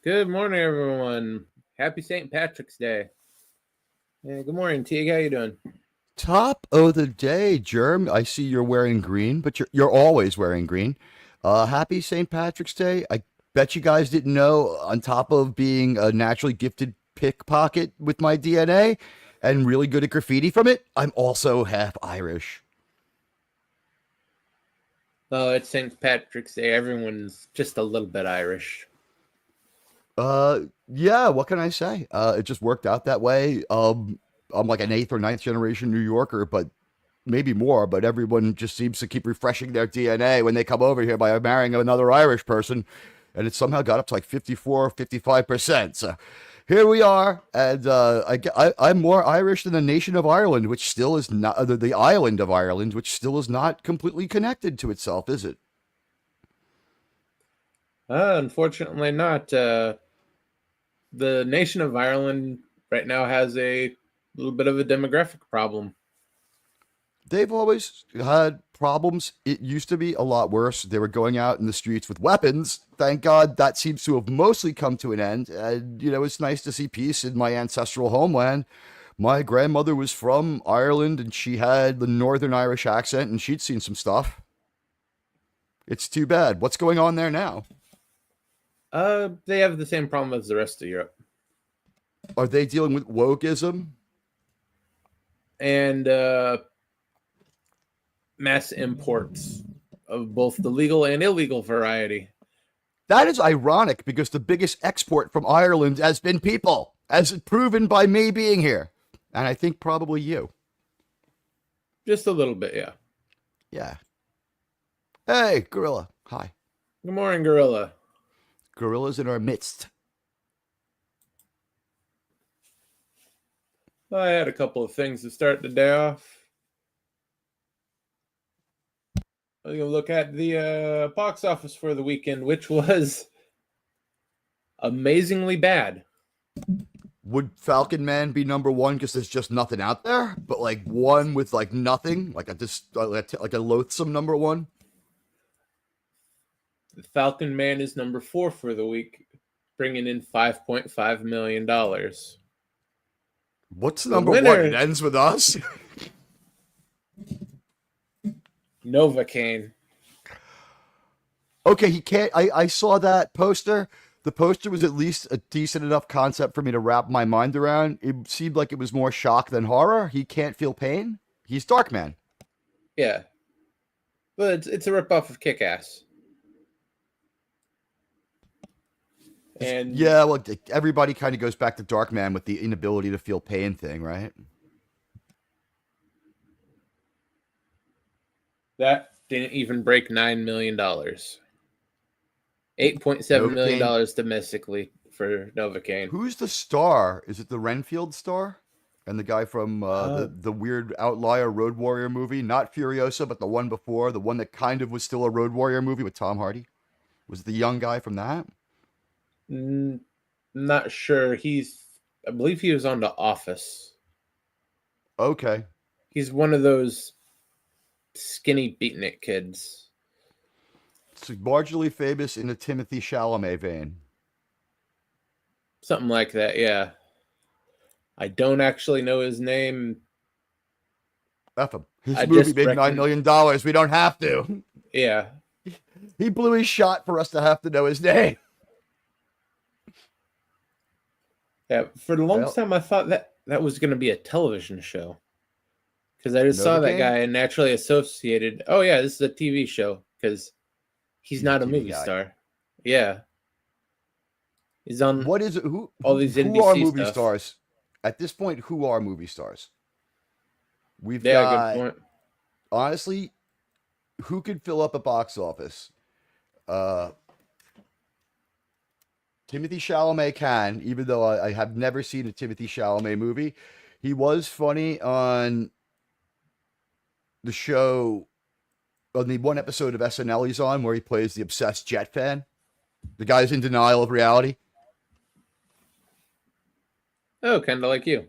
Good morning, everyone. Happy St. Patrick's Day. Yeah, good morning, Teague. How you doing? Top of the day, Germ. I see you're wearing green, but you're always wearing green. Happy St. Patrick's Day. I bet you guys didn't know, on top of being a naturally gifted pickpocket with my DNA and really good at graffiti from it, I'm also half Irish. Oh, it's St. Patrick's Day. Everyone's just a little bit Irish. Yeah, what can I say? It just worked out that way. I'm like an eighth or ninth generation New Yorker, but maybe more, but everyone just seems to keep refreshing their DNA when they come over here by marrying another Irish person. And it somehow got up to like 54, 55%. So here we are. And I'm more Irish than the nation of Ireland, which still is not, the island of Ireland, which still is not completely connected to itself, is it? Unfortunately, not. The nation of Ireland right now has a little bit of a demographic problem. They've always had problems. It used to be a lot worse. They were going out in the streets with weapons. Thank God that seems to have mostly come to an end. And, it's nice to see peace in my ancestral homeland. My grandmother was from Ireland and she had the Northern Irish accent and she'd seen some stuff. It's too bad. What's going on there now? They have the same problem as the rest of Europe. Are they dealing with wokeism? And mass imports of both the legal and illegal variety. That is ironic because the biggest export from Ireland has been people, as proven by me being here. And I think probably you. Just a little bit, yeah. Yeah. Hey, Gorilla. Hi. Good morning, Gorilla. Gorilla's in our midst. I had a couple of things to start the day off. I'm going to look at the box office for the weekend, which was amazingly bad. Would Falcon Man be number one because there's just nothing out there? But like one with like nothing, like a loathsome number one. The Falcon Man is number 4 for the week, bringing in $5.5 million. What's number one? It ends with us. Novocaine. Okay, he can't. I saw that poster. The poster was at least a decent enough concept for me to wrap my mind around. It seemed like it was more shock than horror. He can't feel pain. He's Darkman. Yeah. But it's a ripoff of Kick-Ass. And yeah, well, everybody kind of goes back to Darkman with the inability to feel pain thing, right? that didn't even break $9 million. $8.7 million domestically for Novocaine. Who's the star? Is it the Renfield star? And the guy from the weird outlier Road Warrior movie? Not Furiosa, but the one before. The one that kind of was still a Road Warrior movie with Tom Hardy. Was it the young guy from that? Not sure. I believe he was on The Office. Okay. He's one of those skinny beatnik kids. It's marginally famous in the Timothy Chalamet vein. Something like that, yeah. I don't actually know his name. F him. His movie made $9 million. We don't have to. Yeah. He blew his shot for us to have to know his name. Yeah, for the longest time, I thought that was going to be a television show. Because I just saw that guy and naturally associated, oh, yeah, this is a TV show. Because he's not a movie star. Yeah. He's on what is it? Who, all these NBC who are movie stuff. stars? At this point, who are movie stars? We've got, good point. Honestly, who could fill up a box office? Timothy Chalamet can, even though I have never seen a Timothy Chalamet movie. He was funny on the show, on the one episode of SNL he's on, where he plays the obsessed Jet fan. The guy's in denial of reality. Oh, kind of like you.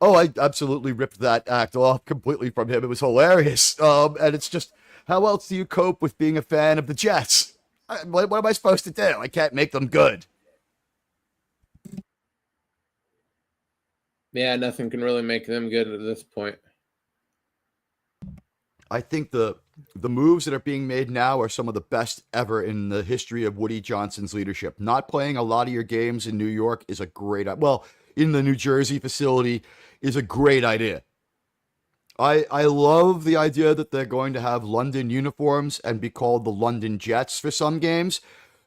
Oh, I absolutely ripped that act off completely from him. It was hilarious. And it's just, how else do you cope with being a fan of the Jets? What am I supposed to do? I can't make them good. Yeah, nothing can really make them good at this point. I think the moves that are being made now are some of the best ever in the history of Woody Johnson's leadership. Not playing a lot of your games in New York is a great, well, in the New Jersey facility is a great idea. I love the idea that they're going to have London uniforms and be called the London Jets for some games.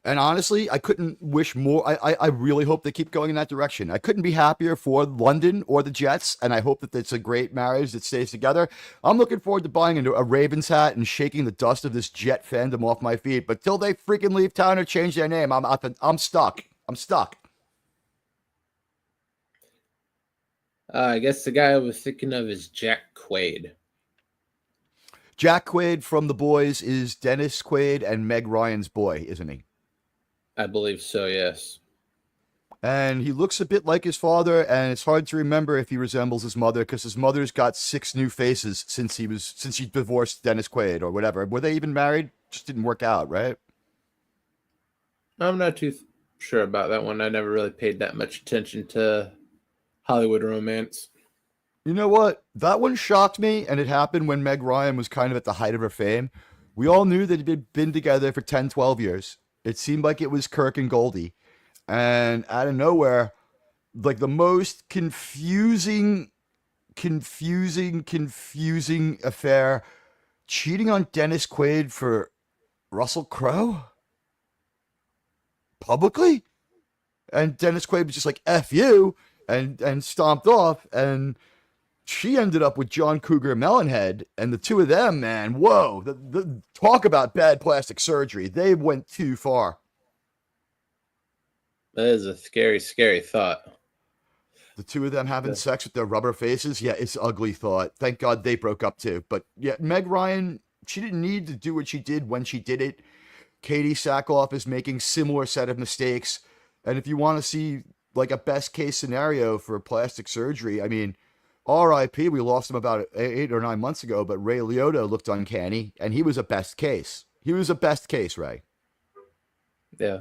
And honestly, I couldn't wish more. I really hope they keep going in that direction. I couldn't be happier for London or the Jets, and I hope that it's a great marriage that stays together. I'm looking forward to buying a Ravens hat and shaking the dust of this Jet fandom off my feet. But till they freaking leave town or change their name, I'm stuck. I'm stuck. I guess the guy I was thinking of is Jack Quaid. Jack Quaid from The Boys is Dennis Quaid and Meg Ryan's boy, isn't he? I believe so, yes. And he looks a bit like his father, and it's hard to remember if he resembles his mother because his mother's got 6 new faces since she divorced Dennis Quaid or whatever. Were they even married? Just didn't work out, right? I'm not too sure about that one. I never really paid that much attention to Hollywood romance. You know what? That one shocked me, and it happened when Meg Ryan was kind of at the height of her fame. We all knew that they'd been together for 10, 12 years. It seemed like it was Kirk and Goldie. And out of nowhere, like the most confusing affair, cheating on Dennis Quaid for Russell Crowe publicly, and Dennis Quaid was just like "F you" and stomped off, and she ended up with John Cougar Mellencamp, and the two of them, man, whoa, the talk about bad plastic surgery. They went too far. That is a scary, scary thought. The two of them having sex with their rubber faces, yeah, it's an ugly thought. Thank God they broke up too. But yeah, Meg Ryan, she didn't need to do what she did when she did it. Katie Sackhoff is making similar set of mistakes. And if you want to see like a best case scenario for plastic surgery, I mean, RIP, we lost him about 8 or 9 months ago, but Ray Liotta looked uncanny, and he was a best case. He was a best case, Ray. Yeah.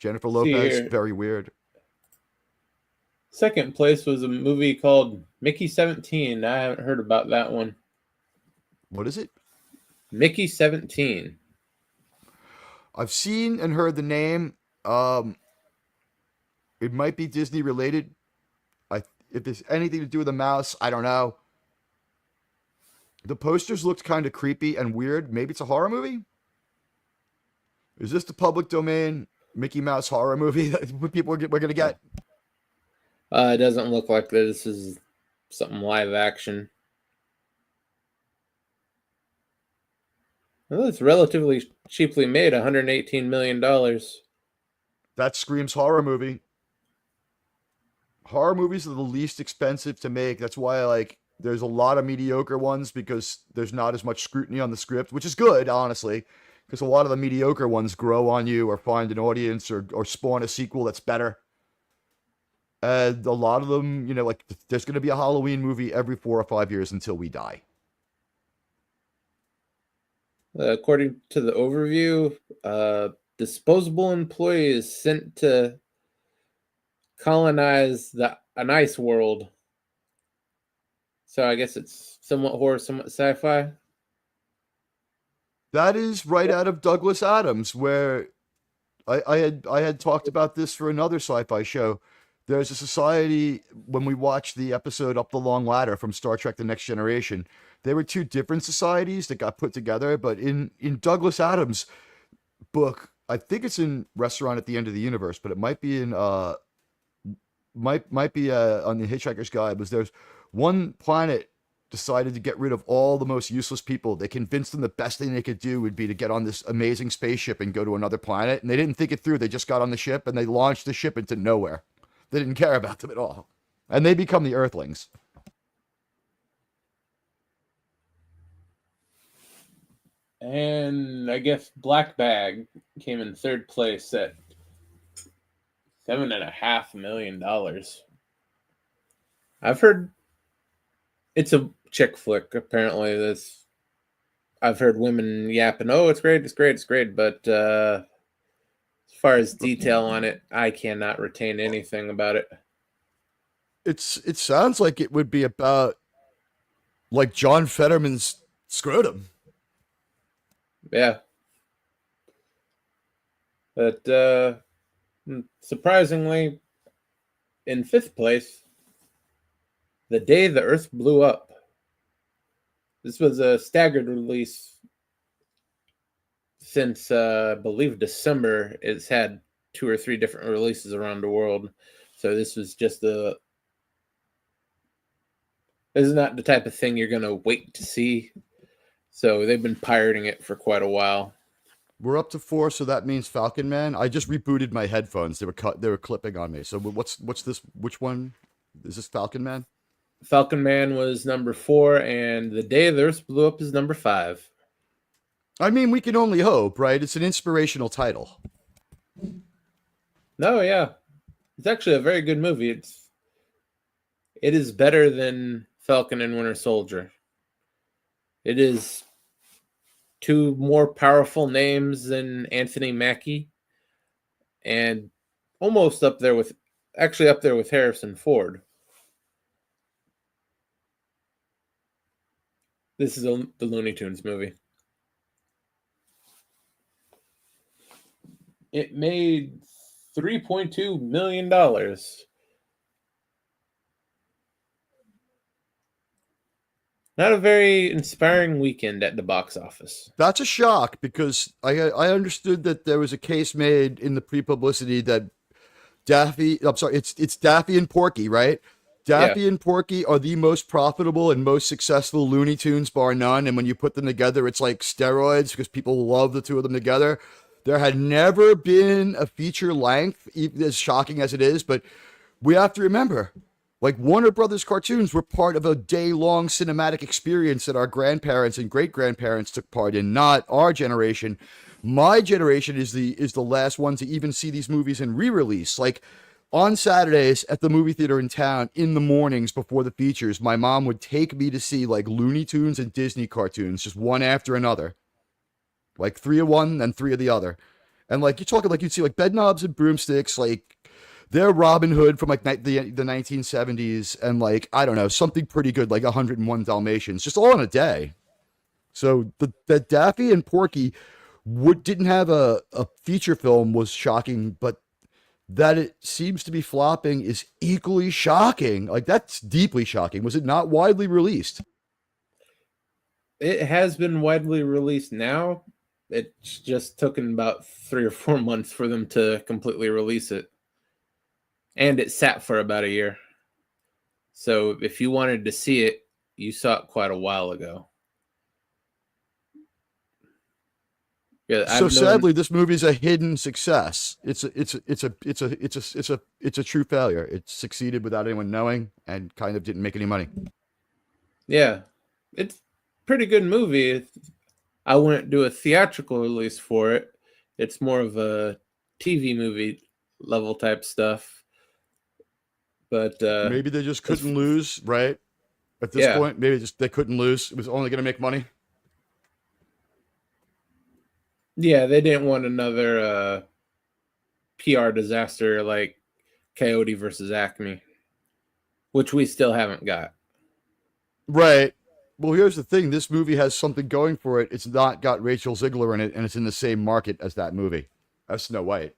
Jennifer Lopez, very weird. Second place was a movie called Mickey 17. I haven't heard about that one. What is it? Mickey 17. I've seen and heard the name. It might be Disney related. If there's anything to do with a mouse, I don't know. The posters looked kind of creepy and weird. Maybe it's a horror movie? Is this the public domain Mickey Mouse horror movie that people we're going to get? It doesn't look like this is something live action. Well, it's relatively cheaply made, $118 million. That screams horror movie. Horror movies are the least expensive to make. That's why there's a lot of mediocre ones because there's not as much scrutiny on the script, which is good, honestly, because a lot of the mediocre ones grow on you or find an audience or spawn a sequel that's better. And a lot of them, there's going to be a Halloween movie every 4 or 5 years until we die. According to the overview, disposable employee is sent to colonize an ice world. So I guess it's somewhat horror, somewhat sci-fi. That is right out of Douglas Adams, where I had talked about this for another sci-fi show. There's a society, when we watched the episode Up the Long Ladder from Star Trek The Next Generation, there were 2 different societies that got put together, but in Douglas Adams' book, I think it's in Restaurant at the End of the Universe, but it might be in might be on the Hitchhiker's Guide, was there's one planet decided to get rid of all the most useless people. They convinced them the best thing they could do would be to get on this amazing spaceship and go to another planet, and they didn't think it through. They just got on the ship and they launched the ship into nowhere. They didn't care about them at all. And they become the Earthlings. And I guess Black Bag came in 3rd place at $7.5 million. I've heard it's a chick flick, apparently. I've heard women yapping, "Oh, it's great, it's great, it's great," but as far as detail on it, I cannot retain anything about it. It sounds like it would be about like John Fetterman's scrotum. Yeah, but surprisingly, in fifth place, The Day the Earth Blew Up. This was a staggered release since I believe December. It's had 2 or 3 different releases around the world, so this was just the. This is not the type of thing you're gonna wait to see. So they've been pirating it for quite a while. We're up to 4, so that means Falcon Man. I just rebooted my headphones. They were clipping on me. So what's this? Which one is this? Falcon Man? Falcon Man was number 4, and The Day the Earth Blew Up is number 5. I mean, we can only hope, right? It's an inspirational title. No, yeah, it's actually a very good movie. It is better than Falcon and Winter Soldier. It is 2 more powerful names than Anthony Mackie, and almost up there with Harrison Ford. This is the Looney Tunes movie. It made $3.2 million. Not a very inspiring weekend at the box office. That's a shock because I understood that there was a case made in the pre-publicity that it's Daffy and Porky, right? Yeah. Daffy and Porky are the most profitable and most successful Looney Tunes, bar none. And when you put them together, it's like steroids because people love the two of them together. There had never been a feature length, as shocking as it is, but we have to remember, like Warner Brothers cartoons were part of a day-long cinematic experience that our grandparents and great-grandparents took part in, not our generation. My generation is the last one to even see these movies in re-release. Like on Saturdays at the movie theater in town in the mornings before the features, my mom would take me to see like Looney Tunes and Disney cartoons, just one after another. Like 3 of one and 3 of the other. And like you're talking like you'd see like Bedknobs and Broomsticks, like they're Robin Hood from like the 1970s, and like I don't know, something pretty good like 101 Dalmatians, just all in a day. So the Daffy and Porky didn't have a feature film was shocking, but that it seems to be flopping is equally shocking. Like that's deeply shocking. Was it not widely released? It has been widely released now. It's just taken about 3 or 4 months for them to completely release it. And it sat for about a year. So if you wanted to see it, you saw it quite a while ago. Yeah, so sadly, this movie is a hidden success. It's a true failure. It succeeded without anyone knowing, and kind of didn't make any money. Yeah, it's a pretty good movie. I wouldn't do a theatrical release for it. It's more of a TV movie level type stuff. But maybe they just couldn't lose, right? At this point, maybe just they couldn't lose. It was only going to make money. Yeah, they didn't want another PR disaster like Coyote versus Acme, which we still haven't got. Right. Well, here's the thing. This movie has something going for it. It's not got Rachel Ziegler in it, and it's in the same market as that movie, as Snow White.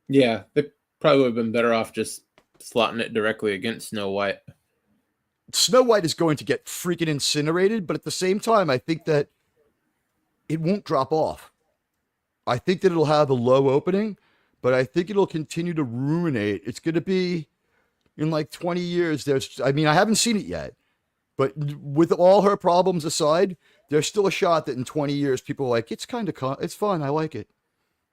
Yeah, they probably would have been better off just slotting it directly against Snow White. Snow White is going to get freaking incinerated, but at the same time, I think that it won't drop off. I think that it'll have a low opening, but I think it'll continue to ruminate. It's going to be in like 20 years. I haven't seen it yet, but with all her problems aside, there's still a shot that in 20 years, people are like, it's fun. I like it.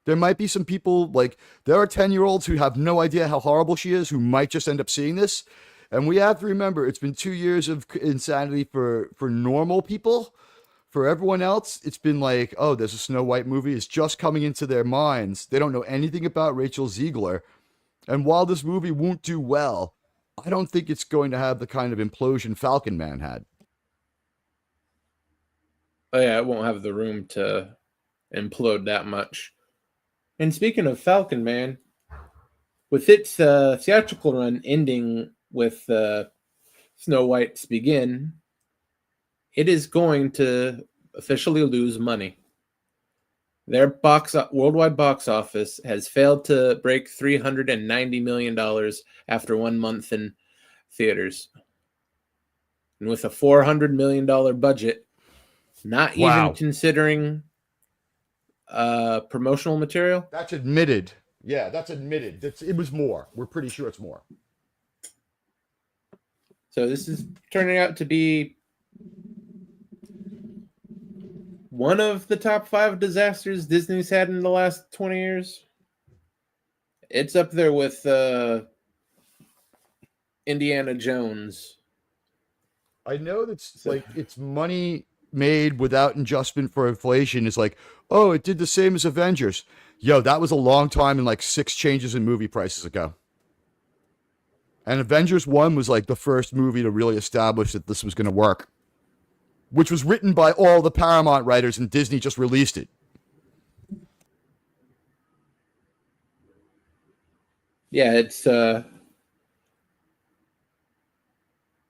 There might be some people, like, there are 10-year-olds who have no idea how horrible she is, who might just end up seeing this. And we have to remember, it's been 2 years of insanity for normal people. For everyone else, it's been like, oh, there's a Snow White movie. It's just coming into their minds. They don't know anything about Rachel Ziegler. And while this movie won't do well, I don't think it's going to have the kind of implosion Falcon Man had. Oh yeah, it won't have the room to implode that much. And speaking of Falcon, man, with its theatrical run ending with Snow White's Begin, it is going to officially lose money. Their worldwide box office has failed to break $390 million after 1 month in theaters. And with a $400 million budget, not even considering promotional material. That's admitted. Yeah, that's admitted. It was more. We're pretty sure it's more. So this is turning out to be one of the top 5 disasters Disney's had in the last 20 years. It's up there with Indiana Jones. I know that's like it's money made without adjustment for inflation. Is like, oh, it did the same as Avengers. Yo, that was a long time and like 6 changes in movie prices ago. And Avengers 1 was like the first movie to really establish that this was going to work, which was written by all the Paramount writers, and Disney just released it. Yeah, it's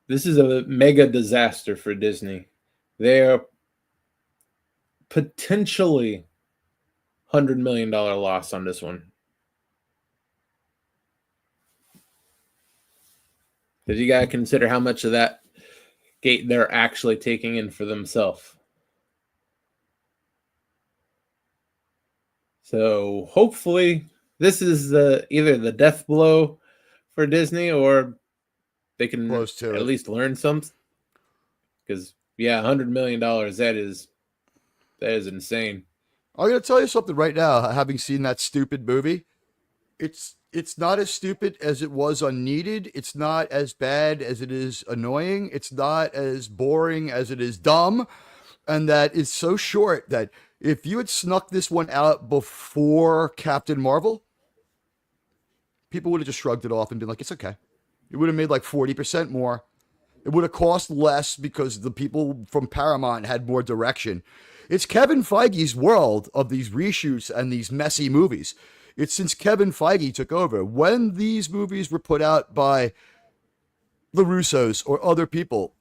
this is a mega disaster for Disney. They're potentially $100 million loss on this one. Because you got to consider how much of that gate they're actually taking in for themselves. So hopefully this is either the death blow for Disney, or they can at least learn something. Because $100 million, that is insane. I'm gonna tell you something right now. Having seen that stupid movie, it's not as stupid as it was unneeded. It's not as bad as it is annoying. It's not as boring as it is dumb. And that is so short that if you had snuck this one out before Captain Marvel, people would have just shrugged it off and been like, it's okay. It would have made like 40% more. It would have cost less because the people from Paramount had more direction. It's Kevin Feige's world of these reshoots and these messy movies. It's since Kevin Feige took over. When these movies were put out by the Russos or other people,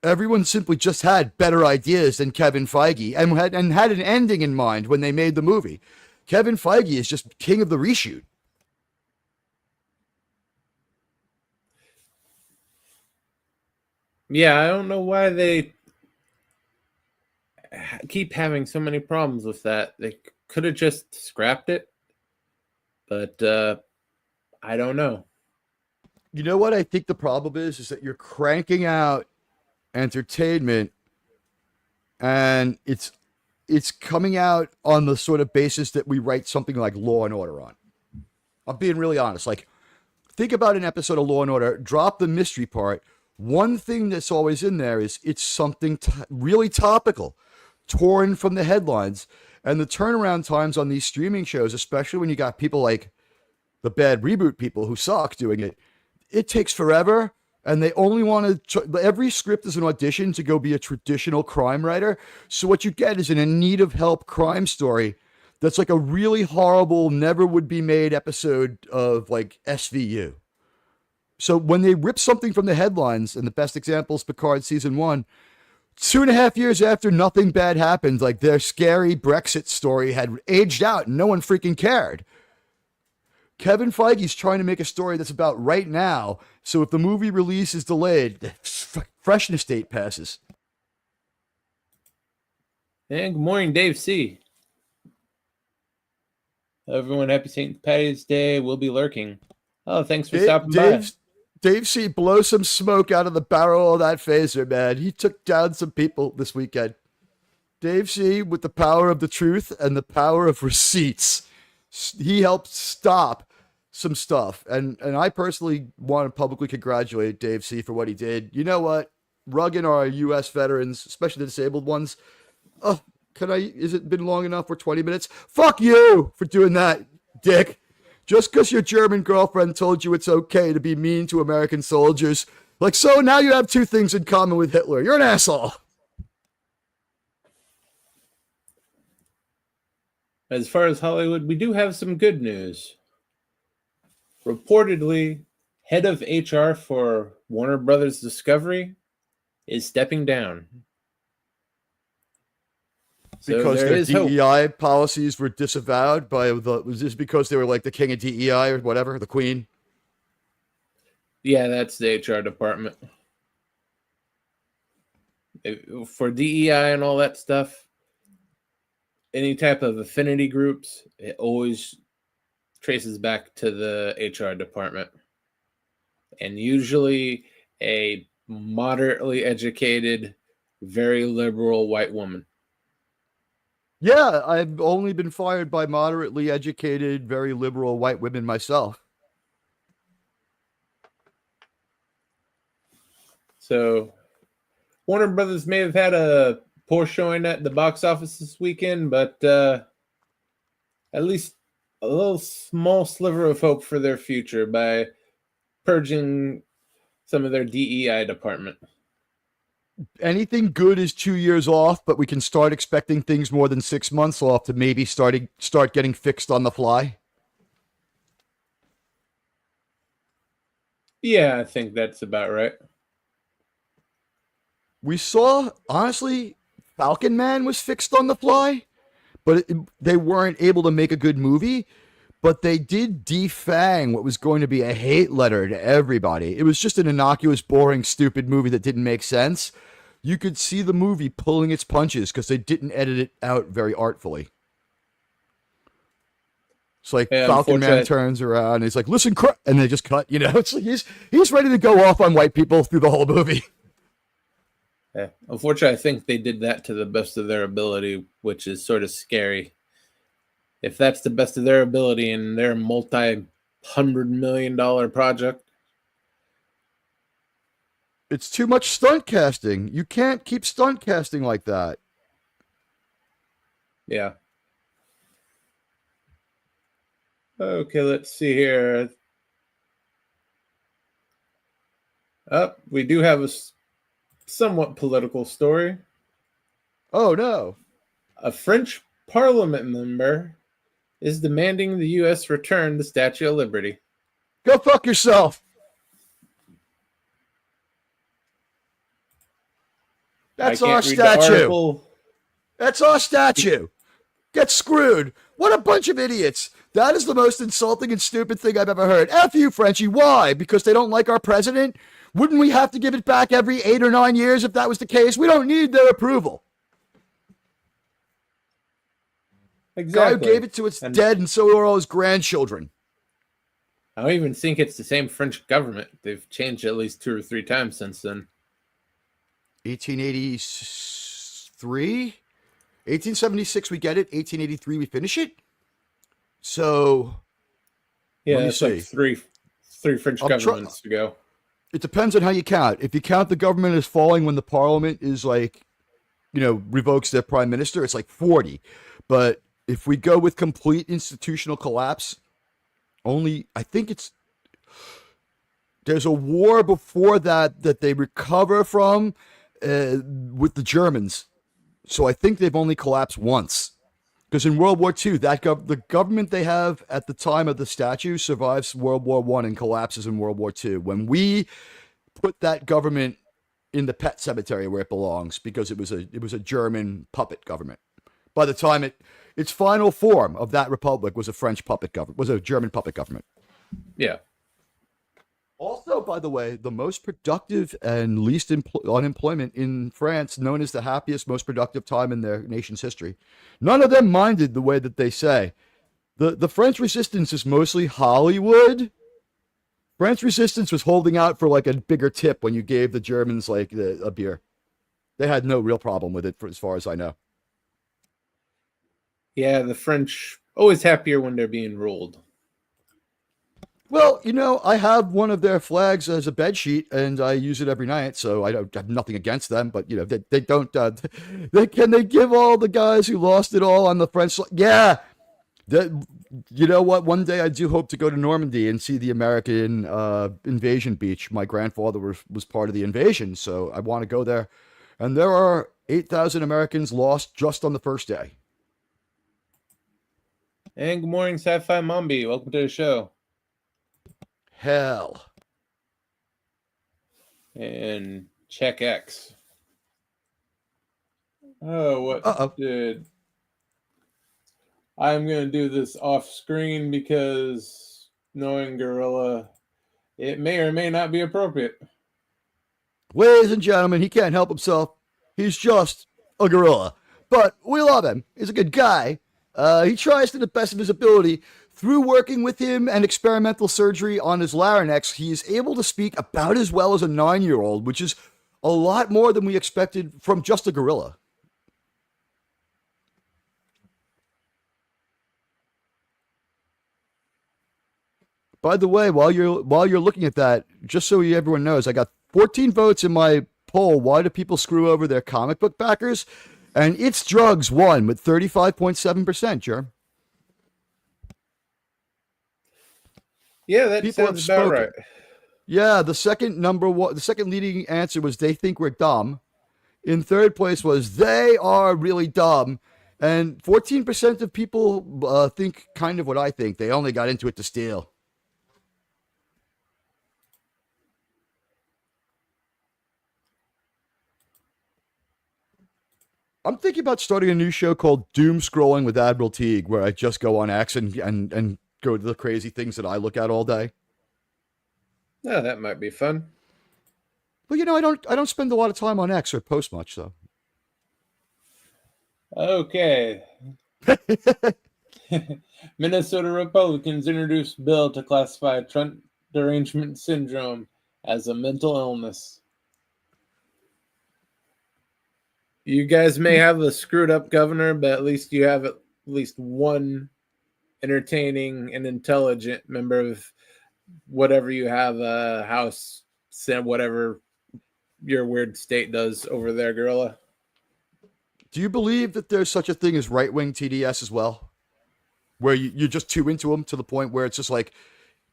everyone simply just had better ideas than Kevin Feige and had an ending in mind when they made the movie. Kevin Feige is just king of the reshoot. Yeah, I don't know why they keep having so many problems with that. They could have just scrapped it, but I don't know. You know what I think the problem is that you're cranking out entertainment and it's coming out on the sort of basis that we write something like Law and Order on. I'm being really honest. Like, think about an episode of Law and Order, drop the mystery part. One thing that's always in there is it's something really topical, torn from the headlines. And the turnaround times on these streaming shows, especially when you got people like the bad reboot people who suck doing it, it takes forever. And they only want to, every script is an audition to go be a traditional crime writer. So what you get is an in need of help crime story that's like a really horrible, never would be made episode of like SVU. So when they rip something from the headlines, and the best example is Picard season 1, 2.5 years after nothing bad happened, like their scary Brexit story had aged out and no one freaking cared. Kevin Feige's trying to make a story that's about right now. So if the movie release is delayed, the freshness date passes. And good morning, Dave C. Everyone, happy St. Patty's Day. We'll be lurking. Oh, thanks for stopping by. Dave C, blow some smoke out of the barrel of that phaser, man. He took down some people this weekend. Dave C, with the power of the truth and the power of receipts, he helped stop some stuff. And I personally want to publicly congratulate Dave C for what he did. You know what? Rugging our U.S. veterans, especially the disabled ones. Is it been long enough for 20 minutes? Fuck you for doing that, dick. Just because your German girlfriend told you it's okay to be mean to American soldiers. Like, so now you have 2 things in common with Hitler. You're an asshole. As far as Hollywood, we do have some good news. Reportedly, head of HR for Warner Brothers Discovery is stepping down. So Because there their is hope. DEI policies were disavowed by was this because they were like the king of DEI or whatever, the queen? Yeah, that's the HR department. For DEI and all that stuff, any type of affinity groups, it always traces back to the HR department. And usually a moderately educated, very liberal white woman. Yeah, I've only been fired by moderately educated, very liberal white women myself. So Warner Brothers may have had a poor showing at the box office this weekend, but at least a little small sliver of hope for their future by purging some of their DEI department. Anything good is 2 years off, but we can start expecting things more than 6 months off to maybe start getting fixed on the fly. Yeah, I think that's about right. We saw, honestly, Falcon Man was fixed on the fly, but they weren't able to make a good movie. But they did defang what was going to be a hate letter to everybody. It was just an innocuous, boring, stupid movie that didn't make sense. You could see the movie pulling its punches because they didn't edit it out very artfully. It's like Falcon Man turns around and he's like, "Listen, and they just cut. You know, it's like he's ready to go off on white people through the whole movie. Yeah. Unfortunately, I think they did that to the best of their ability, which is sort of scary. If that's the best of their ability in their multi-$100 million project, it's too much stunt casting. You can't keep stunt casting like that. Yeah. Okay, let's see here. We do have a somewhat political story. Oh, no. A French parliament member is demanding the U.S. return the Statue of Liberty. Go fuck yourself. That's our statue. That's our statue. Get screwed. What a bunch of idiots. That is the most insulting and stupid thing I've ever heard. F you, Frenchie. Why? Because they don't like our president? Wouldn't we have to give it back every 8 or 9 years if that was the case? We don't need their approval. Exactly. God gave it to its dead, and so are all his grandchildren. I don't even think it's the same French government. They've changed at least 2 or 3 times since then. 1883? 1876 we get it. 1883 we finish it. So yeah, it's like three French governments ago. It depends on how you count. If you count the government as falling when the parliament is like, revokes their prime minister, it's like 40. But if we go with complete institutional collapse, I think there's a war before that they recover from with the Germans. So I think they've only collapsed once. Because in World War II, the government they have at the time of the statue survives World War I and collapses in World War II. When we put that government in the pet cemetery where it belongs, because it was a German puppet government. By the time its final form of that republic was a French puppet government, was a German puppet government. Yeah. Also, by the way, the most productive and least unemployment in France, known as the happiest, most productive time in their nation's history. None of them minded the way that they say. The French resistance is mostly Hollywood. French resistance was holding out for like a bigger tip when you gave the Germans like a beer. They had no real problem with it, as far as I know. Yeah, the French always happier when they're being ruled. Well, I have one of their flags as a bedsheet, and I use it every night, so I don't have nothing against them. But they don't. Can they give all the guys who lost it all on the French? Yeah. You know what? One day I do hope to go to Normandy and see the American invasion beach. My grandfather was part of the invasion, so I want to go there. And there are 8,000 Americans lost just on the first day. And good morning, Sci-Fi Mombi. Welcome to the show. Hell. And Check X. Oh, what did... I'm going to do this off screen because knowing Gorilla, it may or may not be appropriate. Ladies and gentlemen, he can't help himself. He's just a gorilla. But we love him. He's a good guy. He tries to the best of his ability. Through working with him and experimental surgery on his larynx, he is able to speak about as well as a 9-year-old, which is a lot more than we expected from just a gorilla. By the way, while you're looking at that, just so everyone knows, I got 14 votes in my poll. Why do people screw over their comic book backers? And It's Drugs won with 35.7%, Germ. Yeah, that people sounds about right. Yeah, the second leading answer was they think we're dumb. In third place was they are really dumb. And 14% of people think kind of what I think. They only got into it to steal. I'm thinking about starting a new show called Doom Scrolling with Admiral Teague, where I just go on X and go to the crazy things that I look at all day. Yeah, that might be fun. But I don't spend a lot of time on X or post much, though. Okay. Minnesota Republicans introduced bill to classify Trent derangement syndrome as a mental illness. You guys may have a screwed up governor, but at least you have at least one entertaining and intelligent member of whatever you have, House, Senate, whatever your weird state does over there, Gorilla. Do you believe that there's such a thing as right-wing TDS as well? Where you're just too into them to the point where it's just like,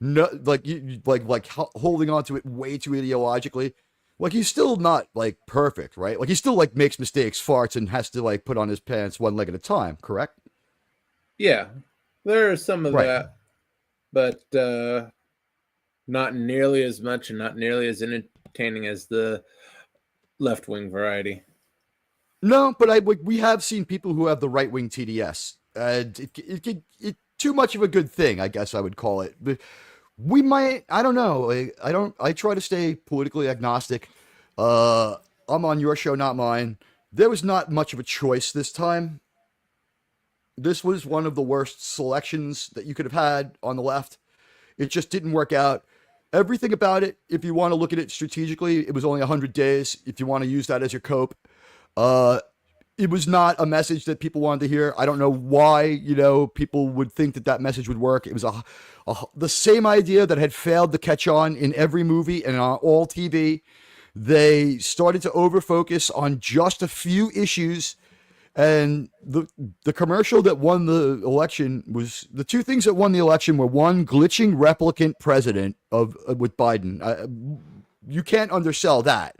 no, like holding on to it way too ideologically. Like, he's still not, like, perfect, right? Like, he still, like, makes mistakes, farts, and has to, like, put on his pants one leg at a time, correct? Yeah, there is some of that, but not nearly as much and not nearly as entertaining as the left-wing variety. No, but we have seen people who have the right-wing TDS. It's too much of a good thing, I guess I would call it. But we might, I don't know. I try to stay politically agnostic. I'm on your show, not mine. There was not much of a choice this time. This was one of the worst selections that you could have had on the left. It just didn't work out. Everything about it, if you want to look at it strategically, it was only 100 days. If you want to use that as your cope. It was not a message that people wanted to hear. I don't know why, people would think that message would work. It was the same idea that had failed to catch on in every movie and on all TV. They started to overfocus on just a few issues. And the commercial that won the election was, the two things that won the election were, one, glitching replicant president with Biden. You can't undersell that.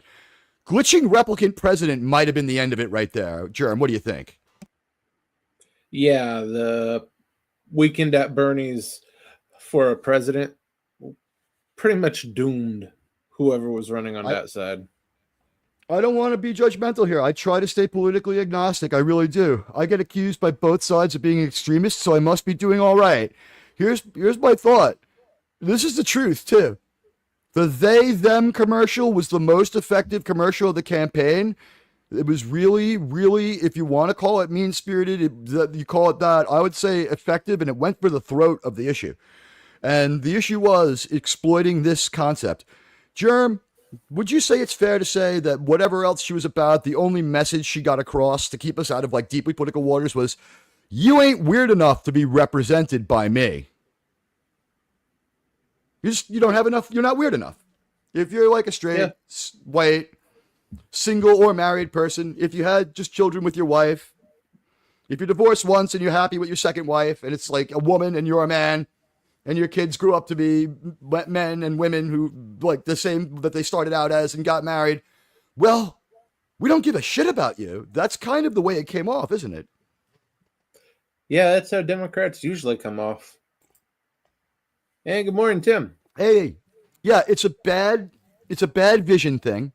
Glitching replicant president might have been the end of it right there. Germ, what do you think? Yeah, the Weekend at Bernie's for a president pretty much doomed whoever was running on that side. I don't want to be judgmental here. I try to stay politically agnostic. I really do. I get accused by both sides of being extremists, so I must be doing all right. Here's my thought. This is the truth, too. The they-them commercial was the most effective commercial of the campaign. It was really, really, if you want to call it mean-spirited, you call it that, I would say effective, and it went for the throat of the issue. And the issue was exploiting this concept. Germ, would you say it's fair to say that whatever else she was about, the only message she got across to keep us out of, like, deeply political waters was, you ain't weird enough to be represented by me? You don't have enough. You're not weird enough. If you're like a straight, white, single or married person, if you had just children with your wife, if you're divorced once and you're happy with your second wife, and it's like a woman and you're a man, and your kids grew up to be men and women who, like, the same that they started out as and got married, well, we don't give a shit about you. That's kind of the way it came off, isn't it? Yeah, that's how Democrats usually come off. Hey, good morning, Tim. Hey, yeah, it's a bad vision thing.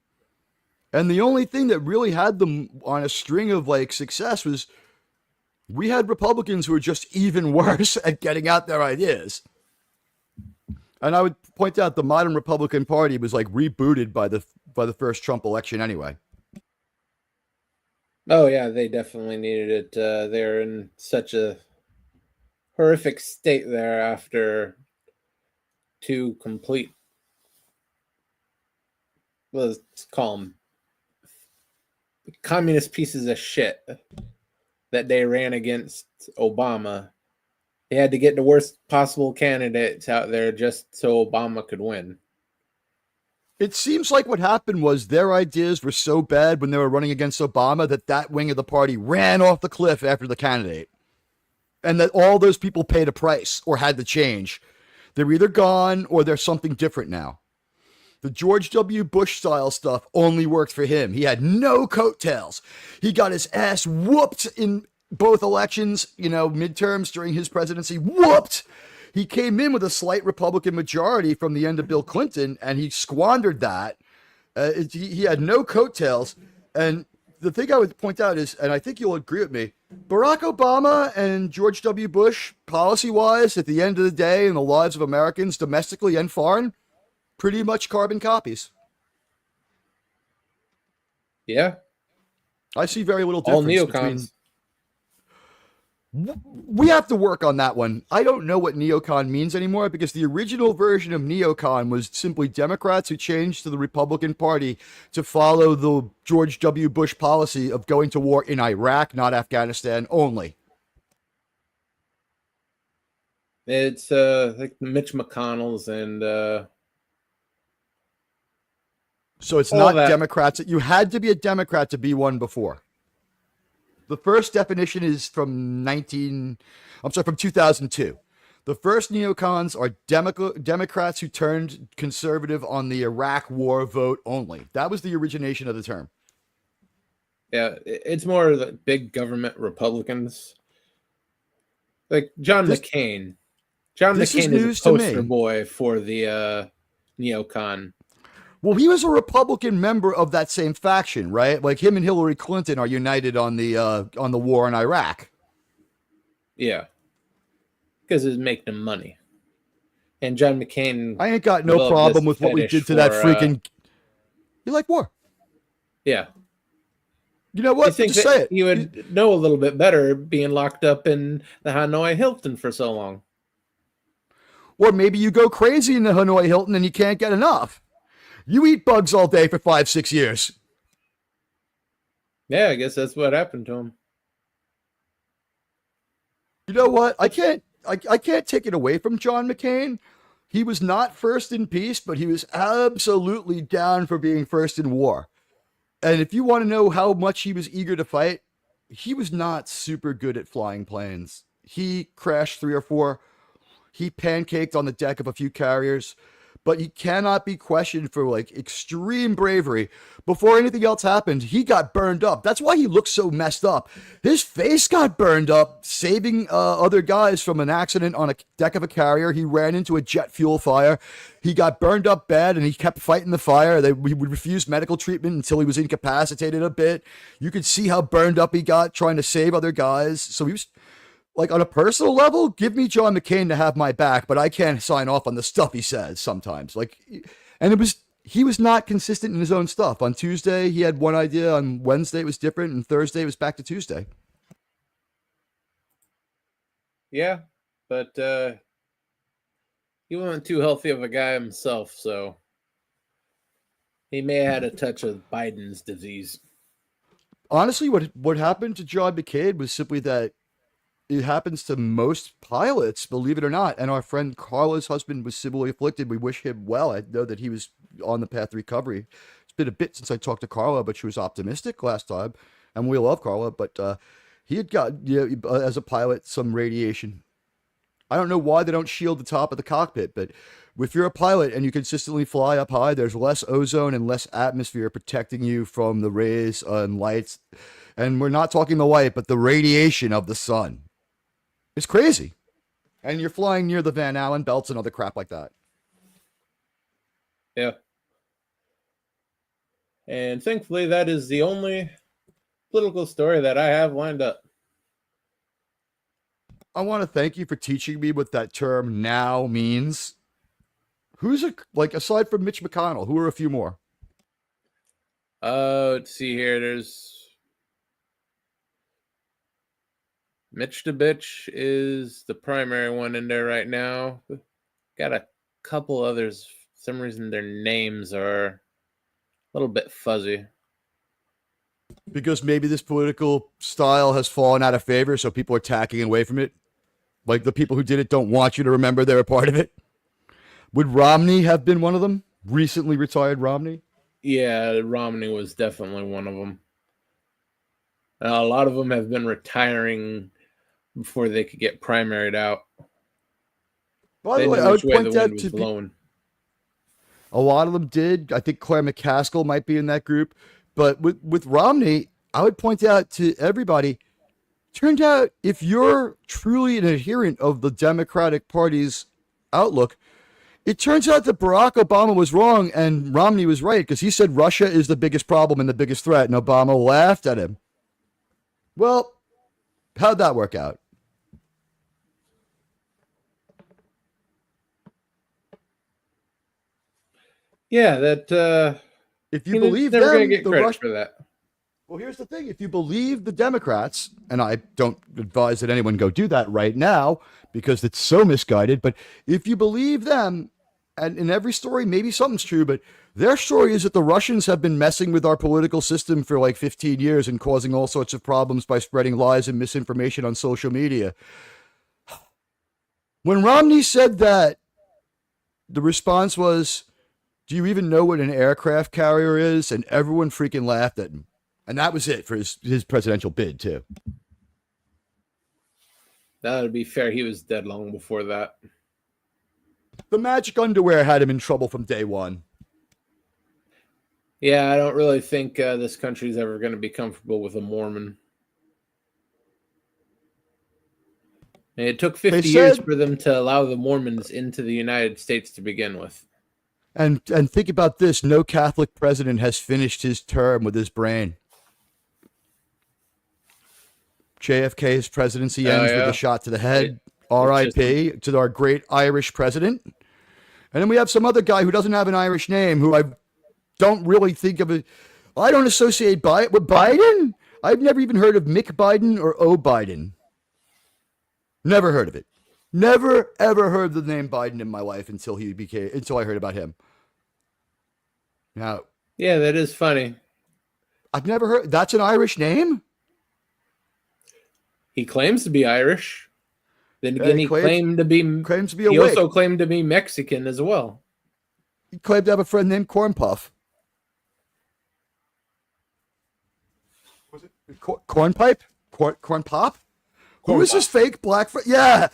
And the only thing that really had them on a string of like success was we had Republicans who were just even worse at getting out their ideas. And I would point out the modern Republican Party was like rebooted by the first Trump election anyway. Oh yeah, they definitely needed it. They're in such a horrific state there after two complete, let's call them communist pieces of shit that they ran against Obama. They had to get the worst possible candidates out there just so Obama could win. It seems like what happened was their ideas were so bad when they were running against Obama that wing of the party ran off the cliff after the candidate. And that all those people paid a price or had to change. They're either gone or they're something different now. The George W. Bush style stuff only worked for him. He had no coattails. He got his ass whooped in both elections, midterms during his presidency. Whooped! He came in with a slight Republican majority from the end of Bill Clinton, and he squandered that. He had no coattails. And the thing I would point out is, and I think you'll agree with me, Barack Obama and George W. Bush, policy-wise, at the end of the day, in the lives of Americans, domestically and foreign, pretty much carbon copies. Yeah. I see very little difference. All neocons. We have to work on that one. I don't know what neocon means anymore because the original version of neocon was simply Democrats who changed to the Republican Party to follow the George W. Bush policy of going to war in Iraq, not Afghanistan only. It's like Mitch McConnell's and so it's not Democrats. You had to be a Democrat to be one before. The first definition is from 2002. The first neocons are Democrats who turned conservative on the Iraq war vote only. That was the origination of the term. Yeah, it's more the big government Republicans. Like John McCain. John McCain is a poster boy for the neocon. Well, he was a Republican member of that same faction, right? Like him and Hillary Clinton are united on the war in Iraq. Yeah, because it's making them money. And John McCain, I ain't got no problem with what we did to that freaking. You like war? Yeah. You know what? You think say it. You would know a little bit better being locked up in the Hanoi Hilton for so long. Or maybe you go crazy in the Hanoi Hilton and you can't get enough. You eat bugs all day for 5-6 years. Yeah, I guess that's what happened to him. You know what? I can't take it away from John McCain. He was not first in peace, but he was absolutely down for being first in war. And if you want to know how much he was eager to fight, he was not super good at flying planes. He crashed 3 or 4. He pancaked on the deck of a few carriers. But he cannot be questioned for like extreme bravery. Before anything else happened, he got burned up. That's why he looks so messed up. His face got burned up saving other guys from an accident on a deck of a carrier. He ran into a jet fuel fire. He got burned up bad and he kept fighting the fire. He would refuse medical treatment until he was incapacitated a bit. You could see how burned up he got trying to save other guys. So he was... Like on a personal level, give me John McCain to have my back, but I can't sign off on the stuff he says sometimes. And he was not consistent in his own stuff. On Tuesday, he had one idea. On Wednesday, it was different. And Thursday, it was back to Tuesday. Yeah, but he wasn't too healthy of a guy himself, so he may have had a touch of Biden's disease. Honestly, what happened to John McCain was simply that it happens to most pilots, believe it or not. And our friend Carla's husband was similarly afflicted. We wish him well. I know that he was on the path to recovery. It's been a bit since I talked to Carla, but she was optimistic last time. And we love Carla, but he had got, as a pilot, some radiation. I don't know why they don't shield the top of the cockpit, but if you're a pilot and you consistently fly up high, there's less ozone and less atmosphere protecting you from the rays and lights. And we're not talking the light, but the radiation of the sun. It's crazy. And you're flying near the Van Allen belts and other crap like that. Yeah. And thankfully, that is the only political story that I have lined up. I want to thank you for teaching me what that term now means. Who's aside from Mitch McConnell, who are a few more? Let's see here. There's Mitch the Bitch is the primary one in there right now. Got a couple others. For some reason, their names are a little bit fuzzy. Because maybe this political style has fallen out of favor, so people are tacking away from it. Like the people who did it don't want you to remember they're a part of it. Would Romney have been one of them? Recently retired Romney? Yeah, Romney was definitely one of them. A lot of them have been retiring before they could get primaried out. By the way, I would point out to a lot of them did. I think Claire McCaskill might be in that group. But with Romney, I would point out to everybody, turned out if you're truly an adherent of the Democratic Party's outlook, it turns out that Barack Obama was wrong and Romney was right, because he said Russia is the biggest problem and the biggest threat, and Obama laughed at him. Well, how'd that work out? Yeah, that if you believe never them, gonna get credit for that. Well, here's the thing. If you believe the Democrats, and I don't advise that anyone go do that right now because it's so misguided, but if you believe them, and in every story, maybe something's true, but their story is that the Russians have been messing with our political system for like 15 years and causing all sorts of problems by spreading lies and misinformation on social media. When Romney said that, the response was, do you even know what an aircraft carrier is? And everyone freaking laughed at him. And that was it for his presidential bid, too. That would be fair. He was dead long before that. The magic underwear had him in trouble from day one. Yeah, I don't really think this country's ever going to be comfortable with a Mormon. And it took 50 years for them to allow the Mormons into the United States to begin with. And think about this. No Catholic president has finished his term with his brain. JFK's presidency ends with a shot to the head. R.I.P. to our great Irish president. And then we have some other guy who doesn't have an Irish name, who I don't really think of it. I don't associate with Biden. I've never even heard of Mick Biden or O. Biden. Never heard of it. Never, ever heard the name Biden in my life until I heard about him. Now, yeah, that is funny. I've never heard. That's an Irish name? He claims to be Irish. Then again, he claims to be a He also claimed to be Mexican as well. He claimed to have a friend named Corn Puff. Was it Corn Pipe? Corn Pop? Who is his fake black friend? Yeah.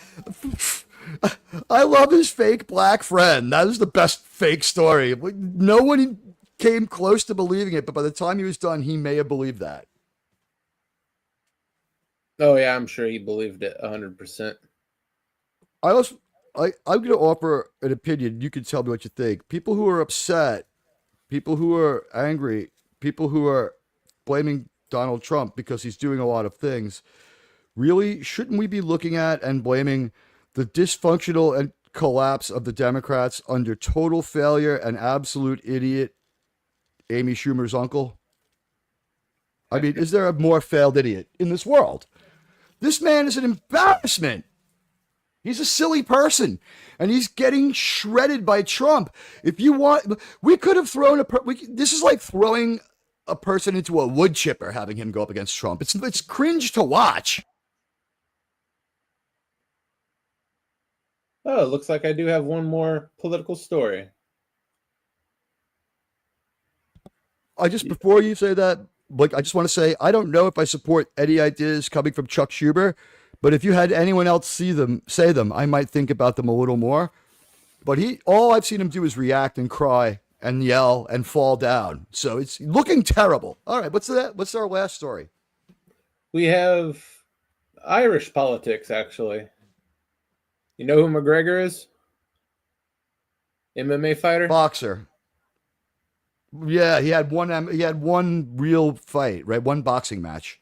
I love his fake black friend. That is the best fake story. No one came close to believing it, but by the time he was done, he may have believed that. Oh, yeah, I'm sure he believed it 100%. I'm going to offer an opinion. You can tell me what you think. People who are upset, people who are angry, people who are blaming Donald Trump because he's doing a lot of things, really, shouldn't we be looking at and blaming the dysfunctional and collapse of the Democrats under total failure and absolute idiot Amy Schumer's uncle? I mean, is there a more failed idiot in this world? This man is an embarrassment. He's a silly person, and he's getting shredded by Trump. If you want, we could have thrown this is like throwing a person into a wood chipper, having him go up against Trump. It's cringe to watch. Oh, it looks like I do have one more political story. Before you say that, I just want to say, I don't know if I support any ideas coming from Chuck Schumer, but if you had anyone else say them, I might think about them a little more. But all I've seen him do is react and cry and yell and fall down. So it's looking terrible. All right, what's our last story? We have Irish politics, actually. You know who McGregor is? MMA fighter? Boxer. Yeah, he had one real fight, right? One boxing match.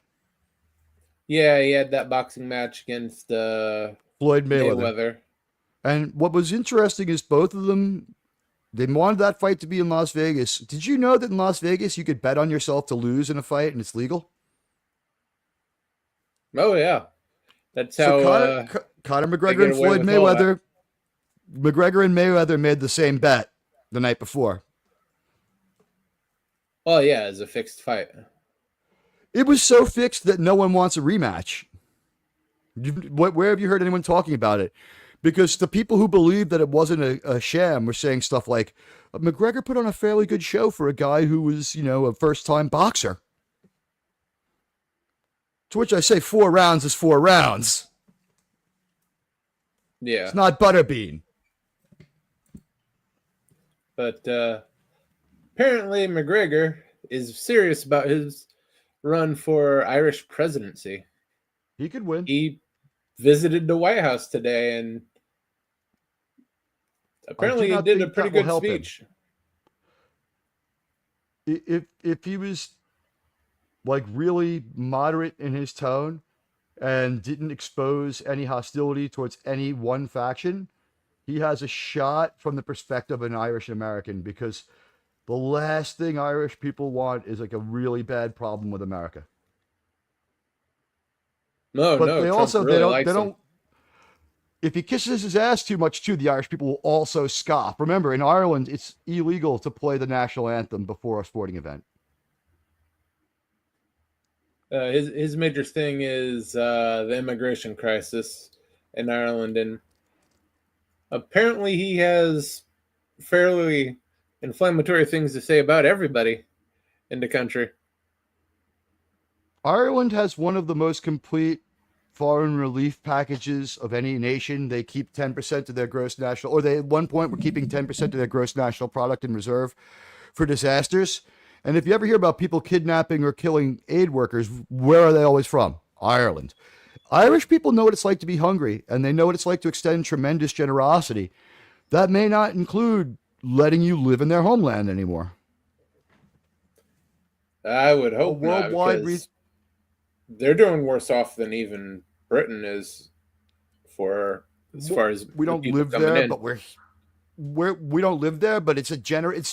Yeah, he had that boxing match against Floyd Mayweather. Mayweather. And what was interesting is both of them, they wanted that fight to be in Las Vegas. Did you know that in Las Vegas you could bet on yourself to lose in a fight and it's legal? Oh yeah, that's So how Conor they McGregor get and away Floyd with all that. Mayweather, McGregor and Mayweather made the same bet the night before. Oh yeah, it's a fixed fight. It was so fixed that no one wants a rematch. Where have you heard anyone talking about it? Because the people who believed that it wasn't a sham were saying stuff like, McGregor put on a fairly good show for a guy who was, a first-time boxer. To which I say 4 rounds is 4 rounds. Yeah. It's not butterbean. But apparently McGregor is serious about his run for Irish presidency. He could win. He visited the White House today and apparently he did a pretty good speech. If he was like really moderate in his tone and didn't expose any hostility towards any one faction, he has a shot from the perspective of an Irish American, because the last thing Irish people want is like a really bad problem with America. No, but no, they Trump also really they don't. If he kisses his ass too much, too, the Irish people will also scoff. Remember, in Ireland, it's illegal to play the national anthem before a sporting event. His major thing is the immigration crisis in Ireland, and apparently he has fairly inflammatory things to say about everybody in the country. Ireland has one of the most complete foreign relief packages of any nation. They keep 10% of their gross national, or they at one point were keeping 10% of their gross national product in reserve for disasters. And if you ever hear about people kidnapping or killing aid workers, where are they always from? Ireland. Irish people know what it's like to be hungry, and they know what it's like to extend tremendous generosity. That may not include letting you live in their homeland anymore. I would hope not, because they're doing worse off than even Britain is for as far as we don't live there, but we don't live there, but it's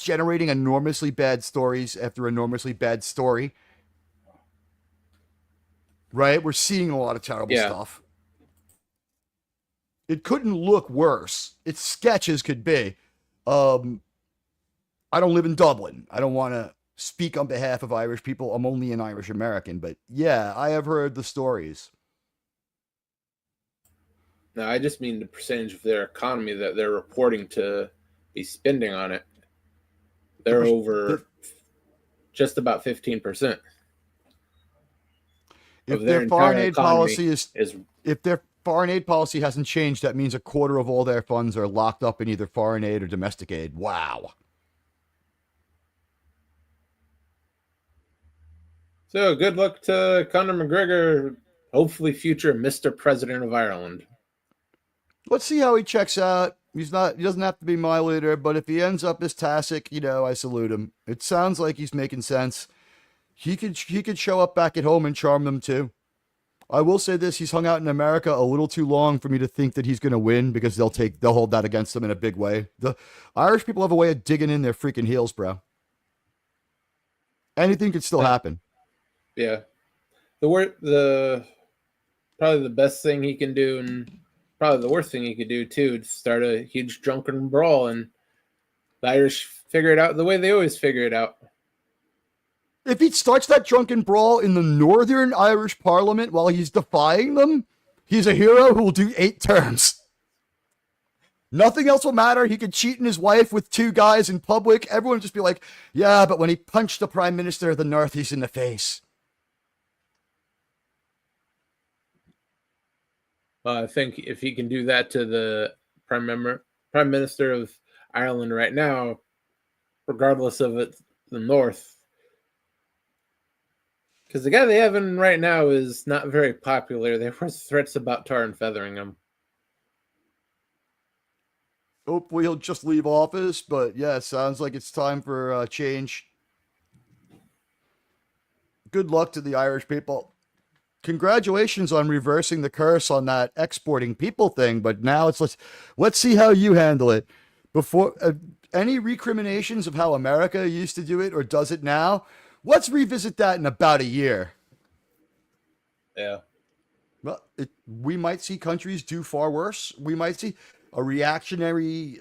generating enormously bad stories after enormously bad story. Right? We're seeing a lot of terrible stuff. It couldn't look worse. It's sketch as could be. I don't live in Dublin. I don't want to speak on behalf of Irish people. I'm only an Irish American, but yeah, I have heard the stories. No, I just mean the percentage of their economy that they're reporting to be spending on it. They're over just about 15%. If their foreign aid policy if their foreign aid policy hasn't changed, that means a quarter of all their funds are locked up in either foreign aid or domestic aid. Wow. So good luck to Conor McGregor, hopefully future Mr. President of Ireland. Let's see how he checks out. He doesn't have to be my leader, but if he ends up as Tasic, I salute him. It sounds like he's making sense. He could show up back at home and charm them too. I will say this: he's hung out in America a little too long for me to think that he's going to win, because they'll hold that against him in a big way. The Irish people have a way of digging in their freaking heels, bro. Anything could still happen. Yeah, probably the best thing he can do, and probably the worst thing he could do too, to start a huge drunken brawl, and the Irish figure it out the way they always figure it out. If he starts that drunken brawl in the Northern Irish Parliament while he's defying them, he's a hero who will do 8 terms. Nothing else will matter. He could cheat on his wife with 2 guys in public. Everyone would just be like, yeah, but when he punched the Prime Minister of the Northeast in the face. I think if he can do that to the Prime Minister of Ireland right now, regardless of it, the North, Because the guy they have in right now is not very popular. There were threats about tar and feathering him. Hopefully he'll just leave office, but yeah, sounds like it's time for change. Good luck to the Irish people. Congratulations on reversing the curse on that exporting people thing, but now let's see how you handle it. Before any recriminations of how America used to do it or does it now, let's revisit that in about a year. Yeah. Well, we might see countries do far worse. We might see a reactionary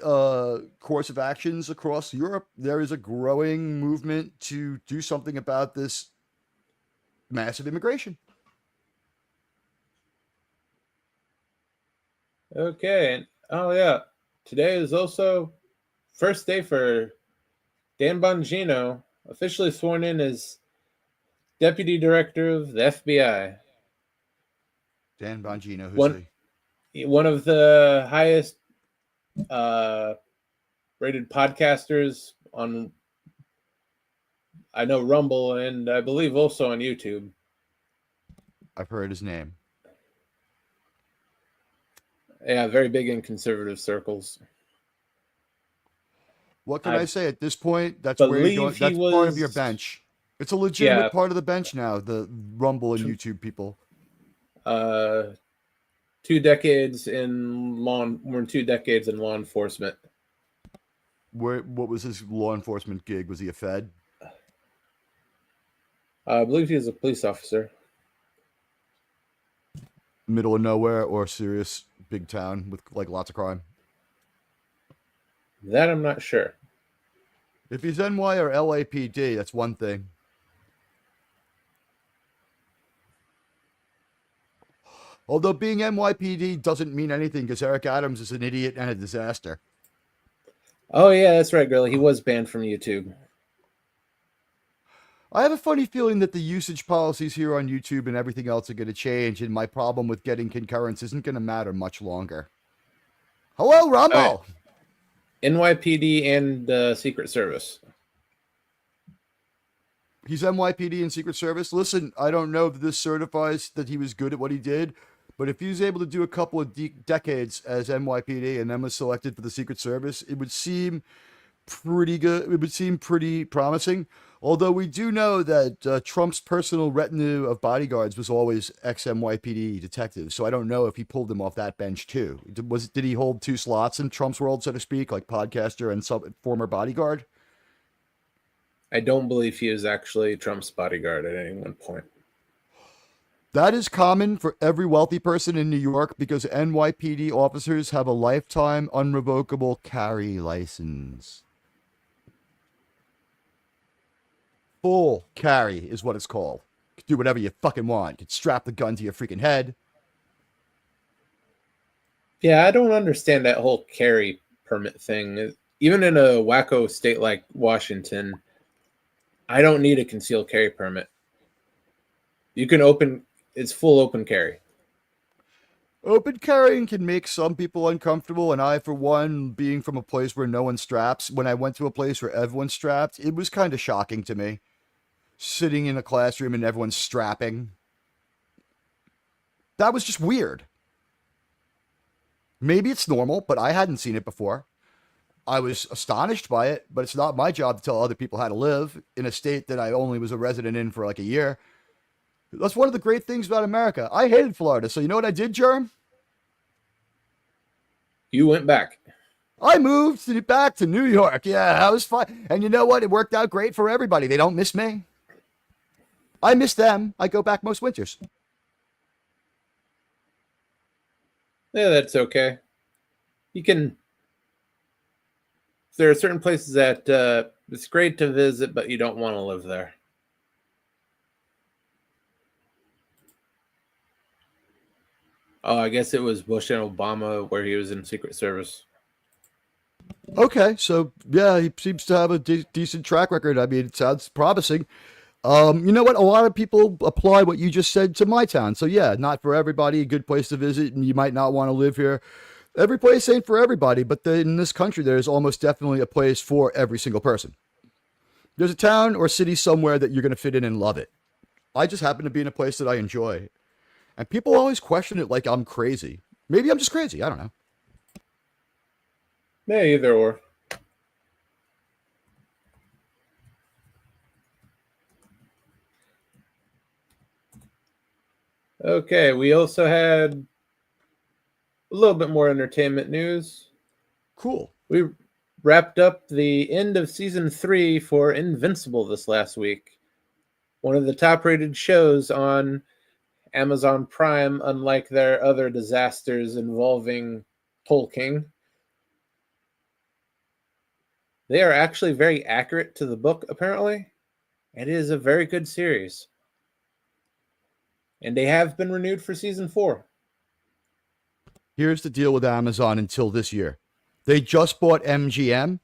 course of actions across Europe. There is a growing movement to do something about this massive immigration. Okay. Oh, yeah. Today is also first day for Dan Bongino, officially sworn in as Deputy Director of the FBI. Dan Bongino, one of the highest rated podcasters on, I know, Rumble, and I believe also on YouTube. I've heard his name. Yeah, very big in conservative circles. What can I say at this point? That's where you're going. That's part of your bench. It's a legitimate part of the bench now, the Rumble and YouTube people. 2 decades in more than 2 decades in law enforcement. What was his law enforcement gig? Was he a Fed? I believe he was a police officer. Middle of nowhere or serious big town with like lots of crime? That I'm not sure. If he's NY or LAPD, that's one thing. Although being NYPD doesn't mean anything because Eric Adams is an idiot and a disaster. Oh, yeah, that's right, girl. He was banned from YouTube. I have a funny feeling that the usage policies here on YouTube and everything else are going to change, and my problem with getting concurrence isn't going to matter much longer. Hello, Rumble! NYPD and Secret Service. He's NYPD and Secret Service. Listen, I don't know if this certifies that he was good at what he did, but if he was able to do a couple of decades as NYPD and then was selected for the Secret Service, it would seem pretty good. It would seem pretty promising. Although we do know that Trump's personal retinue of bodyguards was always ex-NYPD detectives, so I don't know if he pulled them off that bench too. Did he hold 2 slots in Trump's world, so to speak, like podcaster and former bodyguard? I don't believe he was actually Trump's bodyguard at any one point. That is common for every wealthy person in New York because NYPD officers have a lifetime unrevocable carry license. Full carry is what it's called. You can do whatever you fucking want. You can strap the gun to your freaking head. Yeah, I don't understand that whole carry permit thing. Even in a wacko state like Washington, I don't need a concealed carry permit. You can it's full open carry. Open carrying can make some people uncomfortable, and I, for one, being from a place where no one straps, when I went to a place where everyone's strapped, it was kind of shocking to me. Sitting in a classroom and everyone's strapping. That was just weird. Maybe it's normal, but I hadn't seen it before. I was astonished by it, but it's not my job to tell other people how to live in a state that I only was a resident in for like a year. That's one of the great things about America. I hated Florida, so you know what I did, Germ? You went back. I moved back to New York. Yeah, that was fun. And you know what? It worked out great for everybody. They don't miss me. I miss them. I go back most winters. Yeah, that's okay. There are certain places that it's great to visit, but you don't want to live there. Oh, I guess it was Bush and Obama where he was in Secret Service. Okay, so yeah, he seems to have a decent track record. I mean, it sounds promising. You know what? A lot of people apply what you just said to my town. So yeah, not for everybody, a good place to visit, and you might not want to live here. Every place ain't for everybody, but in this country, there's almost definitely a place for every single person. There's a town or city somewhere that you're going to fit in and love it. I just happen to be in a place that I enjoy. And people always question it like I'm crazy. Maybe I'm just crazy. I don't know. Yeah, either or. Okay, we also had a little bit more entertainment news. Cool. We wrapped up the end of season 3 for Invincible this last week. One of the top rated shows on Amazon Prime, unlike their other disasters involving Tolkien. They are actually very accurate to the book, apparently. It is a very good series. And they have been renewed for season 4. Here's the deal with Amazon until this year. They just bought MGM.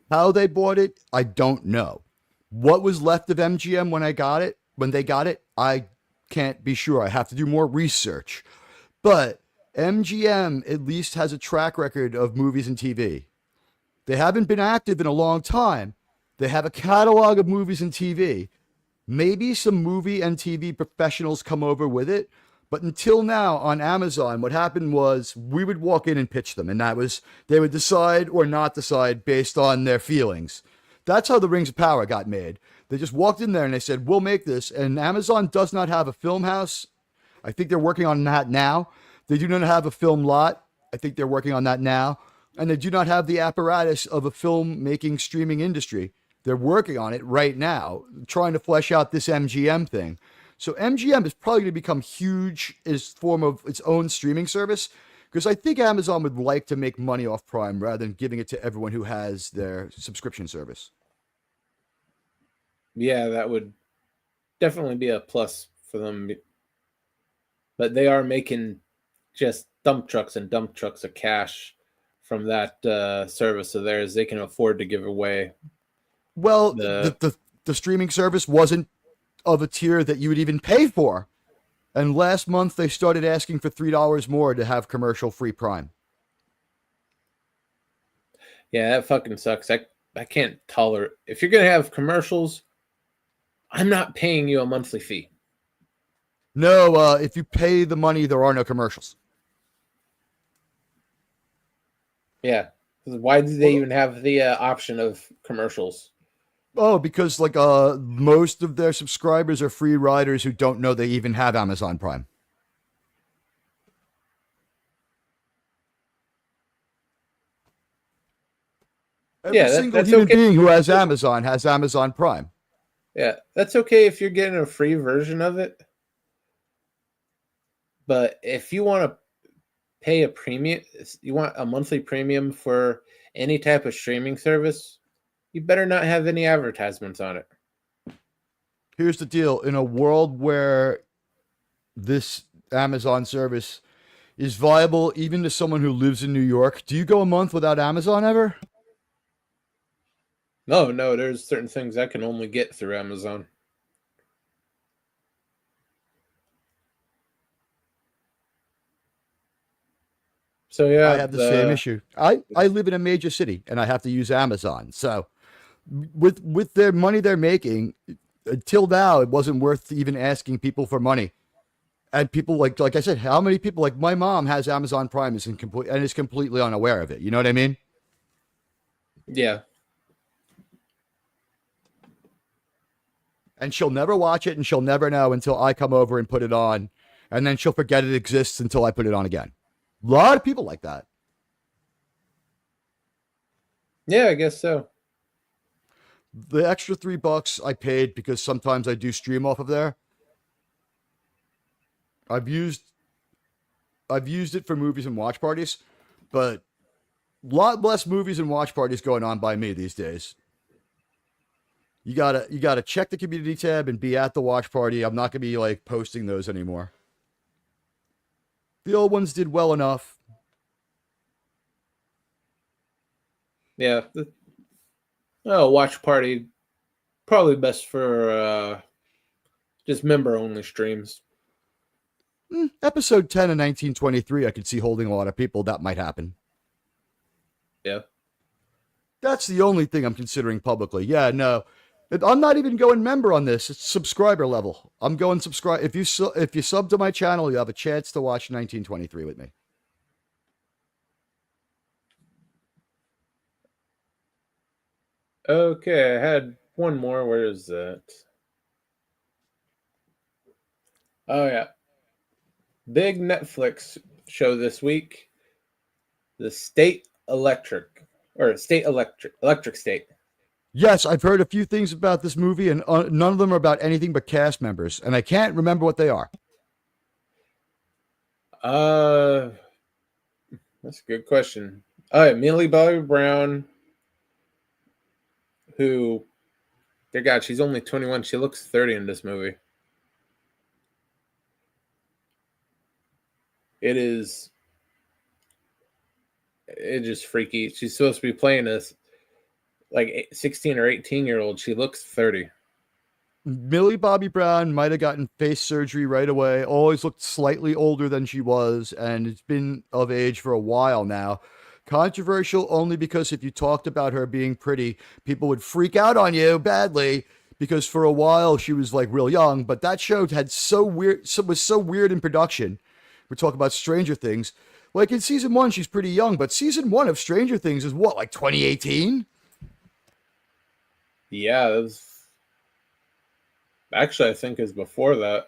How they bought it, I don't know. What was left of MGM when they got it, I can't be sure. I have to do more research. But MGM at least has a track record of movies and TV. They haven't been active in a long time. They have a catalog of movies and TV. Maybe some movie and TV professionals come over with it. But until now on Amazon, what happened was we would walk in and pitch them. And that was, they would decide or not decide based on their feelings. That's how the Rings of Power got made. They just walked in there and they said, we'll make this. And Amazon does not have a film house. I think they're working on that now. They do not have a film lot. I think they're working on that now. And they do not have the apparatus of a film-making streaming industry. They're working on it right now, trying to flesh out this MGM thing. So MGM is probably going to become huge as form of its own streaming service, because I think Amazon would like to make money off Prime rather than giving it to everyone who has their subscription service. Yeah, that would definitely be a plus for them. But they are making just dump trucks and dump trucks of cash from that service of theirs. They can afford to give away. Well, the streaming service wasn't of a tier that you would even pay for. And last month they started asking for $3 more to have commercial-free Prime. Yeah, that fucking sucks. I can't tolerate. If you're going to have commercials, I'm not paying you a monthly fee. No, if you pay the money, there are no commercials. Yeah. Why do they even have the option of commercials? Oh, because like most of their subscribers are free riders who don't know they even have Amazon Prime. Every single human being who has Amazon Prime. Yeah, that's okay if you're getting a free version of it. But if you want to pay a premium, you want a monthly premium for any type of streaming service, you better not have any advertisements on it. Here's the deal. In a world where this Amazon service is viable even to someone who lives in New York, do you go a month without Amazon ever? No, there's certain things I can only get through Amazon. So yeah, I have the same issue. I live in a major city and I have to use Amazon. So with their money they're making, until now it wasn't worth even asking people for money. And people like I said, how many people, like my mom has Amazon Prime is completely unaware of it. You know what I mean? Yeah. And she'll never watch it and she'll never know until I come over and put it on. And then she'll forget it exists until I put it on again. A lot of people like that. Yeah, I guess so. The extra $3 I paid because sometimes I do stream off of there. I've used it for movies and watch parties, but a lot less movies and watch parties going on by me these days. You gotta check the community tab and be at the watch party. I'm not gonna be like posting those anymore. The old ones did well enough. Yeah. Watch party, probably best for just member-only streams. Episode 10 of 1923, I could see holding a lot of people. That might happen. Yeah. That's the only thing I'm considering publicly. Yeah, no. I'm not even going member on this. It's subscriber level. I'm going subscribe. If you sub to my channel, you have a chance to watch 1923 with me. Okay, I had one more. Where is that? Oh yeah, big Netflix show this week. The State Electric State. Yes, I've heard a few things about this movie, and none of them are about anything but cast members, and I can't remember what they are. Uh, that's a good question. Oh yeah, Millie Bobby Brown, who, dear God, she's only 21. She looks 30 in this movie. It's just freaky. She's supposed to be playing this like 16 or 18-year-old. She looks 30. Millie Bobby Brown might have gotten face surgery right away. Always looked slightly older than she was, and it's been of age for a while now. Controversial only because if you talked about her being pretty, people would freak out on you badly because for a while she was like real young, but that show had was so weird in production. We're talking about Stranger Things. Like in season 1 she's pretty young, but season 1 of Stranger Things is what, like 2018? Yeah, that was, actually I think is before that.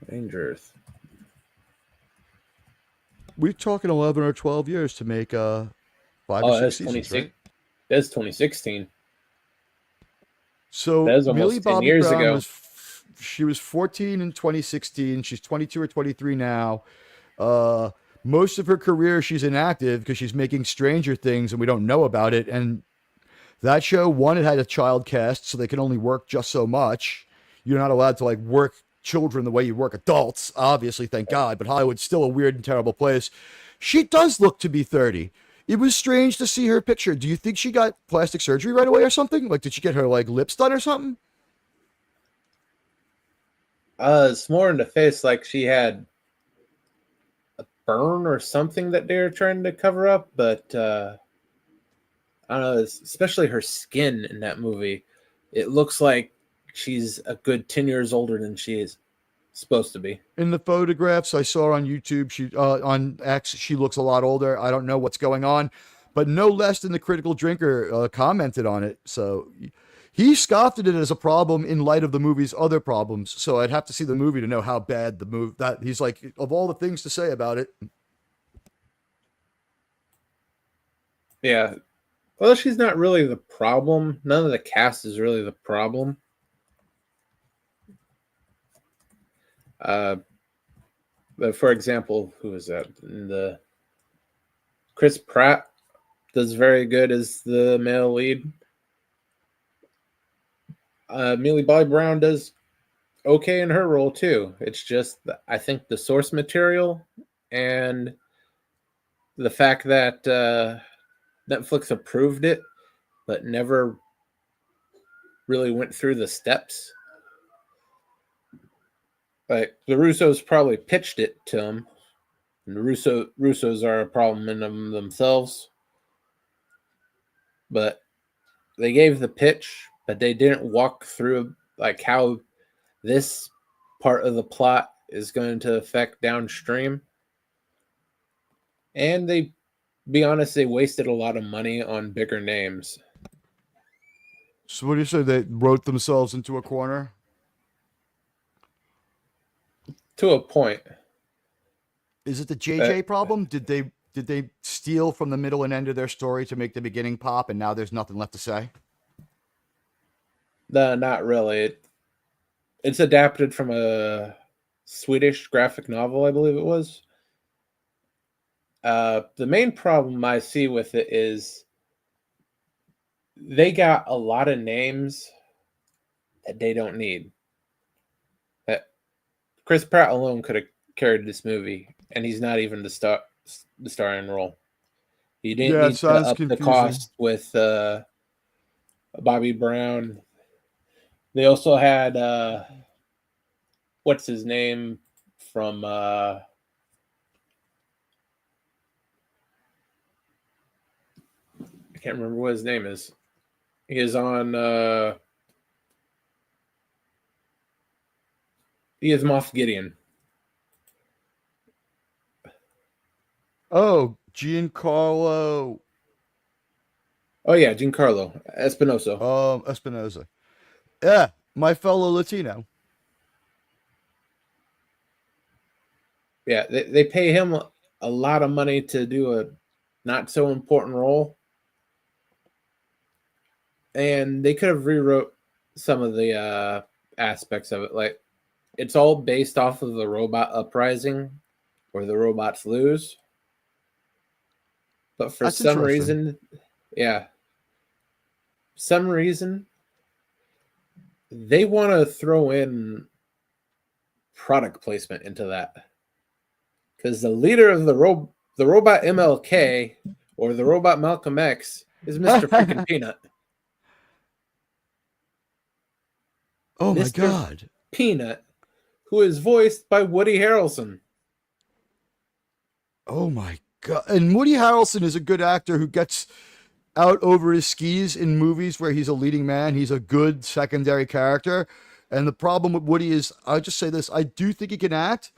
Dangerous. We're talking 11 or 12 years to make 5 or 6 seasons, right? That's 2016. So That's Millie almost 10 Bobby years Brown ago. was she was 14 in 2016. She's 22 or 23 now. Uh, Most of her career she's inactive because she's making Stranger Things and we don't know about it. And that show, one, it had a child cast, so they can only work just so much. You're not allowed to like work children the way you work adults, obviously, thank God. But Hollywood's still a weird and terrible place. She does look to be 30. It was strange to see her picture. Do you think she got plastic surgery right away or something? Like, did she get her like lips done or something? It's more in the face, like she had a burn or something that they were trying to cover up, but I don't know, especially her skin in that movie. It looks like she's a good 10 years older than she is supposed to be. In the photographs I saw on YouTube, she on X, she looks a lot older. I don't know what's going on, but no less than the Critical Drinker commented on it. So he scoffed at it as a problem in light of the movie's other problems. So I'd have to see the movie to know how bad the movie that he's like of all the things to say about it. Yeah. Well, she's not really the problem. None of the cast is really the problem. Uh, but for example, who is that? The Chris Pratt does very good as the male lead. Millie Bobby Brown does okay in her role too. It's just I think the source material and the fact that Netflix approved it, but never really went through the steps. Like the Russos probably pitched it to them, and the Russos are a problem in them themselves. But they gave the pitch, but they didn't walk through like how this part of the plot is going to affect downstream. And they, be honest, they wasted a lot of money on bigger names. So what do you say? They wrote themselves into a corner. To a point. Is it the Uh, JJ problem? Did they steal from the middle and end of their story to make the beginning pop, and now there's nothing left to say? no, not really. It's adapted from a Swedish graphic novel, I believe it was. The main problem I see with it is they got a lot of names that they don't need. That Chris Pratt alone could have carried this movie, and he's not even the starring role. You didn't Yeah, it need to sounds up the confusing. cost with Bobby Brown. They also had what's his name from can't remember what his name is. He is on. He is Moff Gideon. Oh, Giancarlo. Oh yeah, Giancarlo Espinoso. Espinosa. Yeah, my fellow Latino. Yeah, they pay him a lot of money to do a not so important role, and they could have rewrote some of the aspects of it. Like, it's all based off of the robot uprising, where the robots lose. But for some reason, they want to throw in product placement into that, because the leader of the robot MLK, or the robot Malcolm X, is Mr. freaking Peanut. Oh my Mr. God. Peanut, who is voiced by Woody Harrelson. Oh my God. And Woody Harrelson is a good actor who gets out over his skis in movies where he's a leading man. He's a good secondary character. And the problem with Woody is, I'll just say this, I do think he can act,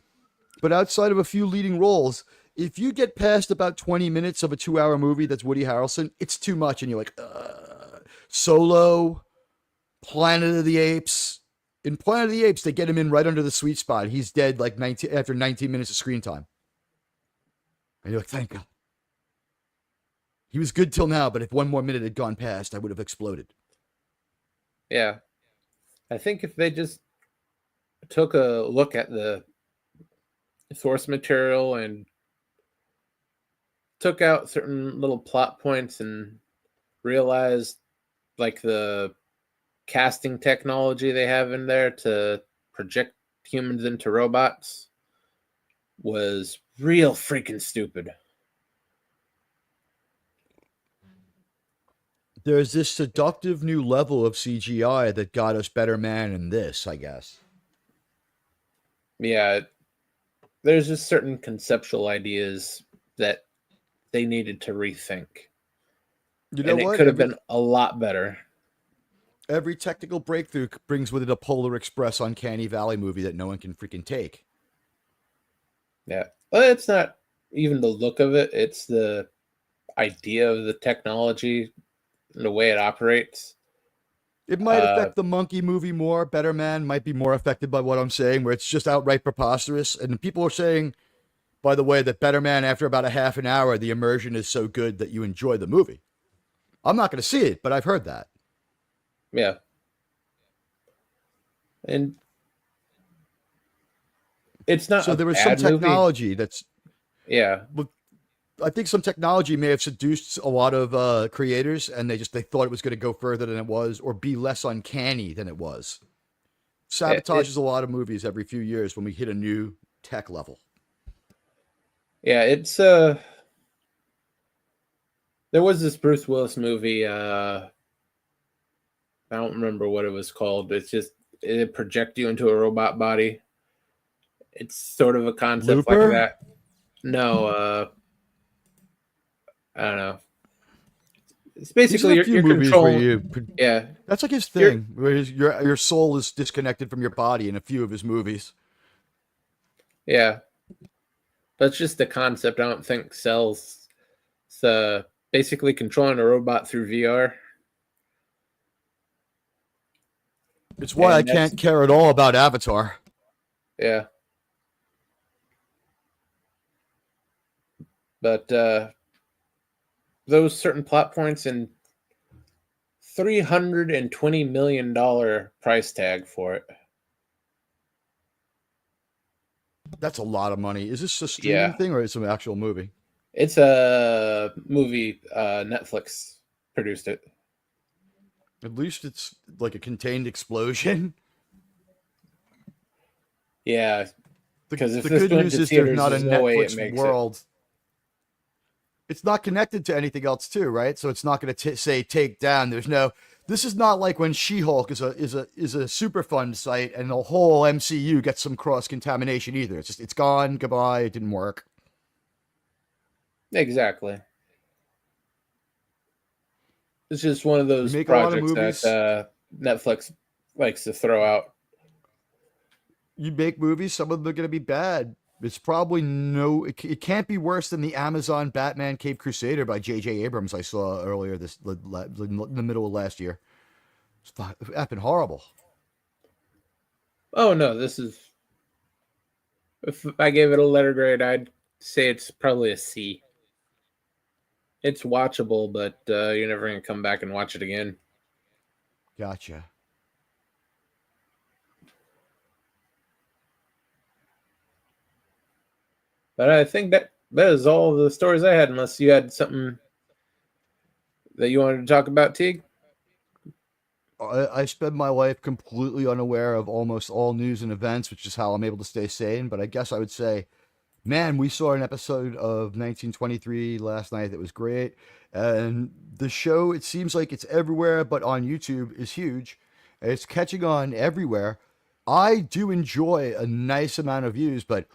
but outside of a few leading roles, if you get past about 20 minutes of a 2-hour movie that's Woody Harrelson, it's too much. And you're like, Solo, Planet of the Apes. In Planet of the Apes, they get him in right under the sweet spot. He's dead like after 19 minutes of screen time. And you're like, thank God. He was good till now, but if one more minute had gone past, I would have exploded. Yeah. I think if they just took a look at the source material and took out certain little plot points and realized, like, the casting technology they have in there to project humans into robots was real freaking stupid. There's this seductive new level of CGI that got us Better Man in this, I guess. Yeah, there's just certain conceptual ideas that they needed to rethink. You know and what? It could have been a lot better. Every technical breakthrough brings with it a Polar Express Uncanny Valley movie that no one can freaking take. Yeah. Well, it's not even the look of it. It's the idea of the technology and the way it operates. It might affect the monkey movie more. Better Man might be more affected by what I'm saying, where it's just outright preposterous. And people are saying, by the way, that Better Man, after about a half an hour, the immersion is so good that you enjoy the movie. I'm not going to see it, but I've heard that. Yeah. And it's not so there was some technology movie. That's... Yeah. I think some technology may have seduced a lot of creators, and they thought it was going to go further than it was, or be less uncanny than it was. Sabotages a lot of movies every few years when we hit a new tech level. Yeah, it's there was this Bruce Willis movie, I don't remember what it was called. It project you into a robot body. It's sort of a concept Looper? like that. No, I don't know. It's basically you're controlling. Yeah, that's like his thing. Where your soul is disconnected from your body in a few of his movies. Yeah, that's just the concept. I don't think sells. It's basically controlling a robot through VR. It's why I can't care at all about Avatar. Yeah. But those certain plot points and $320 million price tag for it. That's a lot of money. Is this a streaming thing or is it an actual movie? It's a movie. Netflix produced it. At least it's like a contained explosion. Yeah. Because if the this good news is there's not a Netflix world. It's not connected to anything else too, right? So it's not going to say take down. This is not like when She-Hulk is a super fun site and the whole MCU gets some cross contamination either. It's just it's gone, goodbye, it didn't work. Exactly. It's just one of those make a lot of projects movies. that Netflix likes to throw out. You make movies, some of them are going to be bad. It's probably it can't be worse than the Amazon Batman Cave Crusader by J.J. Abrams I saw earlier in the middle of last year. It's effing horrible. Oh no, this is. If I gave it a letter grade, I'd say it's probably a C. It's watchable, but you're never gonna come back and watch it again. Gotcha. But I think that is all the stories I had, unless you had something that you wanted to talk about, Teague. I spend my life completely unaware of almost all news and events, which is how I'm able to stay sane. But I guess I would say, man, we saw an episode of 1923 last night that was great. And the show, it seems like it's everywhere, but on YouTube is huge. It's catching on everywhere. I do enjoy a nice amount of views, but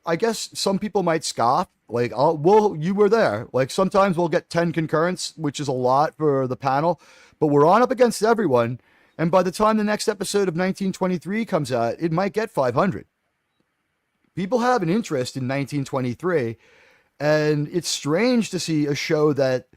I guess some people might scoff. Like, you were there. Like, sometimes we'll get 10 concurrents, which is a lot for the panel, but we're on up against everyone. And by the time the next episode of 1923 comes out, it might get 500. People have an interest in 1923, and it's strange to see a show that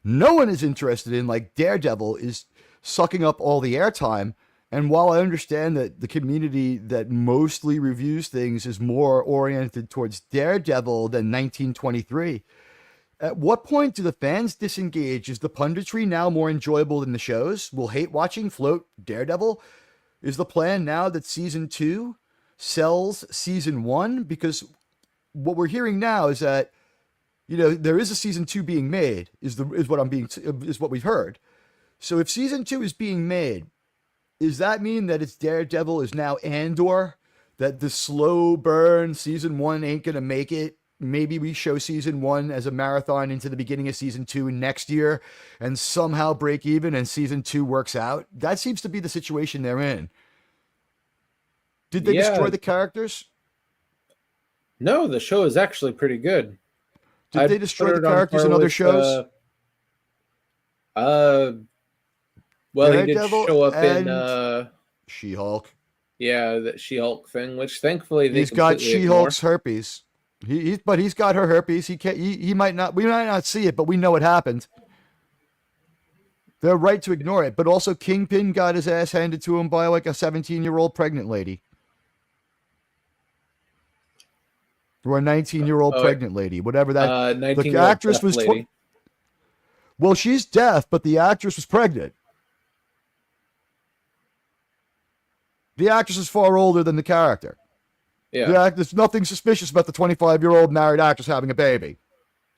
no one is interested in, like Daredevil, is sucking up all the airtime. And while I understand that the community that mostly reviews things is more oriented towards Daredevil than 1923, at what point do the fans disengage? Is the punditry now more enjoyable than the shows? Will hate watching float Daredevil? Is the plan now that season 2 sells season 1? Because what we're hearing now is that, there is a season 2 being made, is what we've heard. So if season 2 is being made, does that mean that it's Daredevil is now Andor? That the slow burn season 1 ain't going to make it? Maybe we show season 1 as a marathon into the beginning of season 2 next year and somehow break even and season 2 works out. That seems to be the situation they're in. Did they destroy the characters? No, the show is actually pretty good. Did they destroy the characters in other shows? Well, Daredevil, he did show up in She-Hulk. Yeah, that She-Hulk thing, which thankfully he's got She-Hulk's herpes. But he's got her herpes. We might not see it, but we know it happened. They're right to ignore it. But also Kingpin got his ass handed to him by like a 17-year-old pregnant lady. Or a 19-year-old pregnant lady, whatever that. The actress was. Well, she's deaf, but the actress was pregnant. The actress is far older than the character. Yeah. There's nothing suspicious about the 25-year-old married actress having a baby.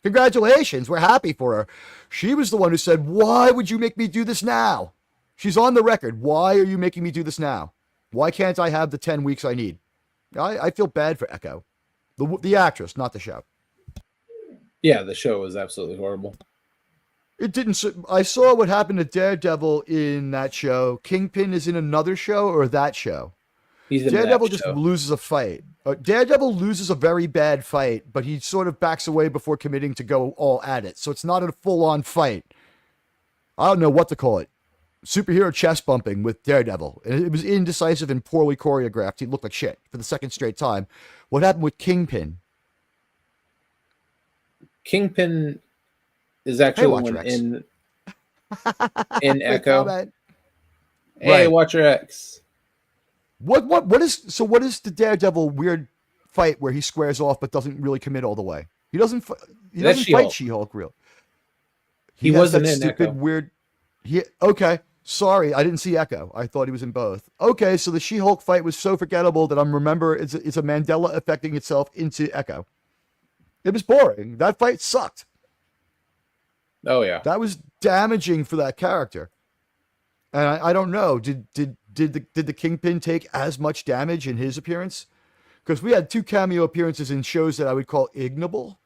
Congratulations. We're happy for her. She was the one who said, why would you make me do this now? She's on the record. Why are you making me do this now? Why can't I have the 10 weeks I need? I feel bad for Echo. The actress, not the show. Yeah, the show was absolutely horrible. It didn't. I saw what happened to Daredevil in that show. Kingpin is in another show or that show? Daredevil just loses a fight. Daredevil loses a very bad fight, but he sort of backs away before committing to go all at it. So it's not a full-on fight. I don't know what to call it. Superhero chest bumping with Daredevil. It was indecisive and poorly choreographed. He looked like shit for the second straight time. What happened with Kingpin? Kingpin is actually one in Echo. Hey, Watcher X. What is the Daredevil weird fight where he squares off but doesn't really commit all the way? He doesn't fight She-Hulk real. He wasn't in Echo. Weird. Okay. Sorry, I didn't see Echo. I thought he was in both. Okay, so the She-Hulk fight was so forgettable that it's a Mandela affecting itself into Echo. It was boring. That fight sucked. Oh yeah, that was damaging for that character. And I don't know. Did the Kingpin take as much damage in his appearance? Because we had 2 cameo appearances in shows that I would call ignoble.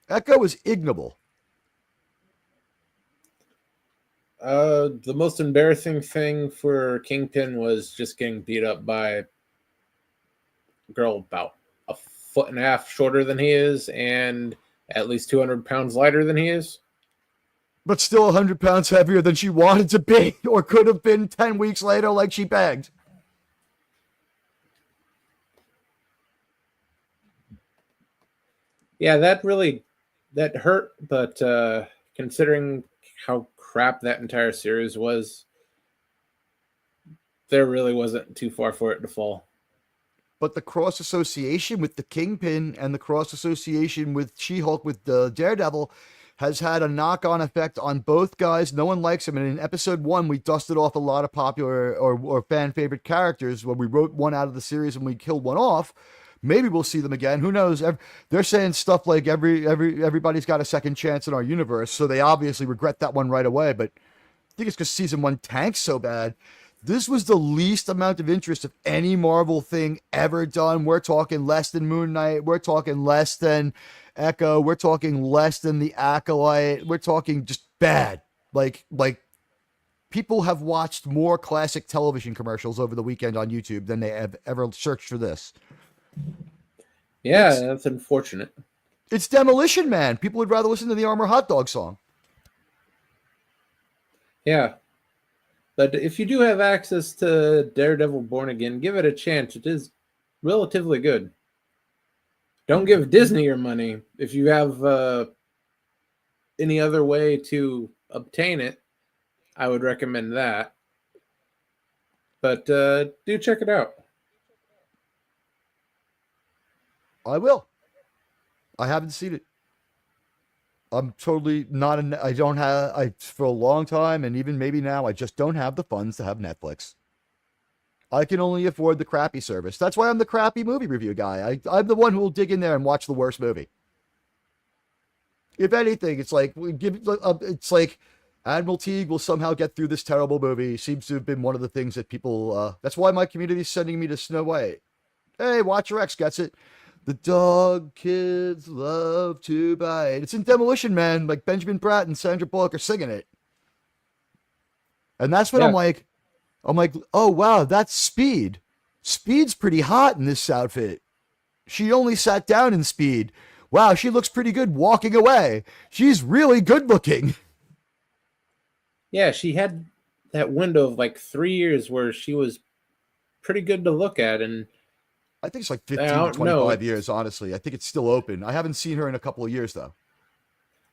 Echo was ignoble. The most embarrassing thing for Kingpin was just getting beat up by a girl about 1.5 feet shorter than he is and at least 200 pounds lighter than he is. but still 100 pounds heavier than she wanted to be or could have been 10 weeks later like she begged. Yeah, that hurt, but considering how crap that entire series was, there really wasn't too far for it to fall. But the cross association with the Kingpin and the cross association with She-Hulk with the Daredevil has had a knock-on effect on both guys. No one likes him. And in episode 1, we dusted off a lot of popular or fan favorite characters when we wrote one out of the series and we killed one off. Maybe we'll see them again. Who knows? They're saying stuff like everybody's got a second chance in our universe, so they obviously regret that one right away. But I think it's because season 1 tanks so bad. This was the least amount of interest of any Marvel thing ever done. We're talking less than Moon Knight. We're talking less than Echo. We're talking less than The Acolyte. We're talking just bad. Like people have watched more classic television commercials over the weekend on YouTube than they have ever searched for this. Yeah, that's unfortunate. It's Demolition Man. People would rather listen to the Armor Hot Dog song. Yeah. But if you do have access to Daredevil Born Again, give it a chance. It is relatively good. Don't give Disney your money. If you have any other way to obtain it, I would recommend that. But do check it out. I will. I haven't seen it. I'm totally not. I don't have. For a long time, and even maybe now, I just don't have the funds to have Netflix. I can only afford the crappy service. That's why I'm the crappy movie review guy. I'm the one who will dig in there and watch the worst movie. If anything, it's like Admiral Teague will somehow get through this terrible movie. Seems to have been one of the things that people. That's why my community is sending me to Snow White. Hey, Watcher X gets it. The dog kids love to bite. It's in Demolition Man. Like Benjamin Bratt and Sandra Bullock are singing it. And that's when I'm like, oh, wow, that's Speed. Speed's pretty hot in this outfit. She only sat down in Speed. Wow, she looks pretty good walking away. She's really good looking. Yeah, she had that window of like 3 years where she was pretty good to look at, and I think it's like 15 to 25 years, honestly. I think it's still open. I haven't seen her in a couple of years, though.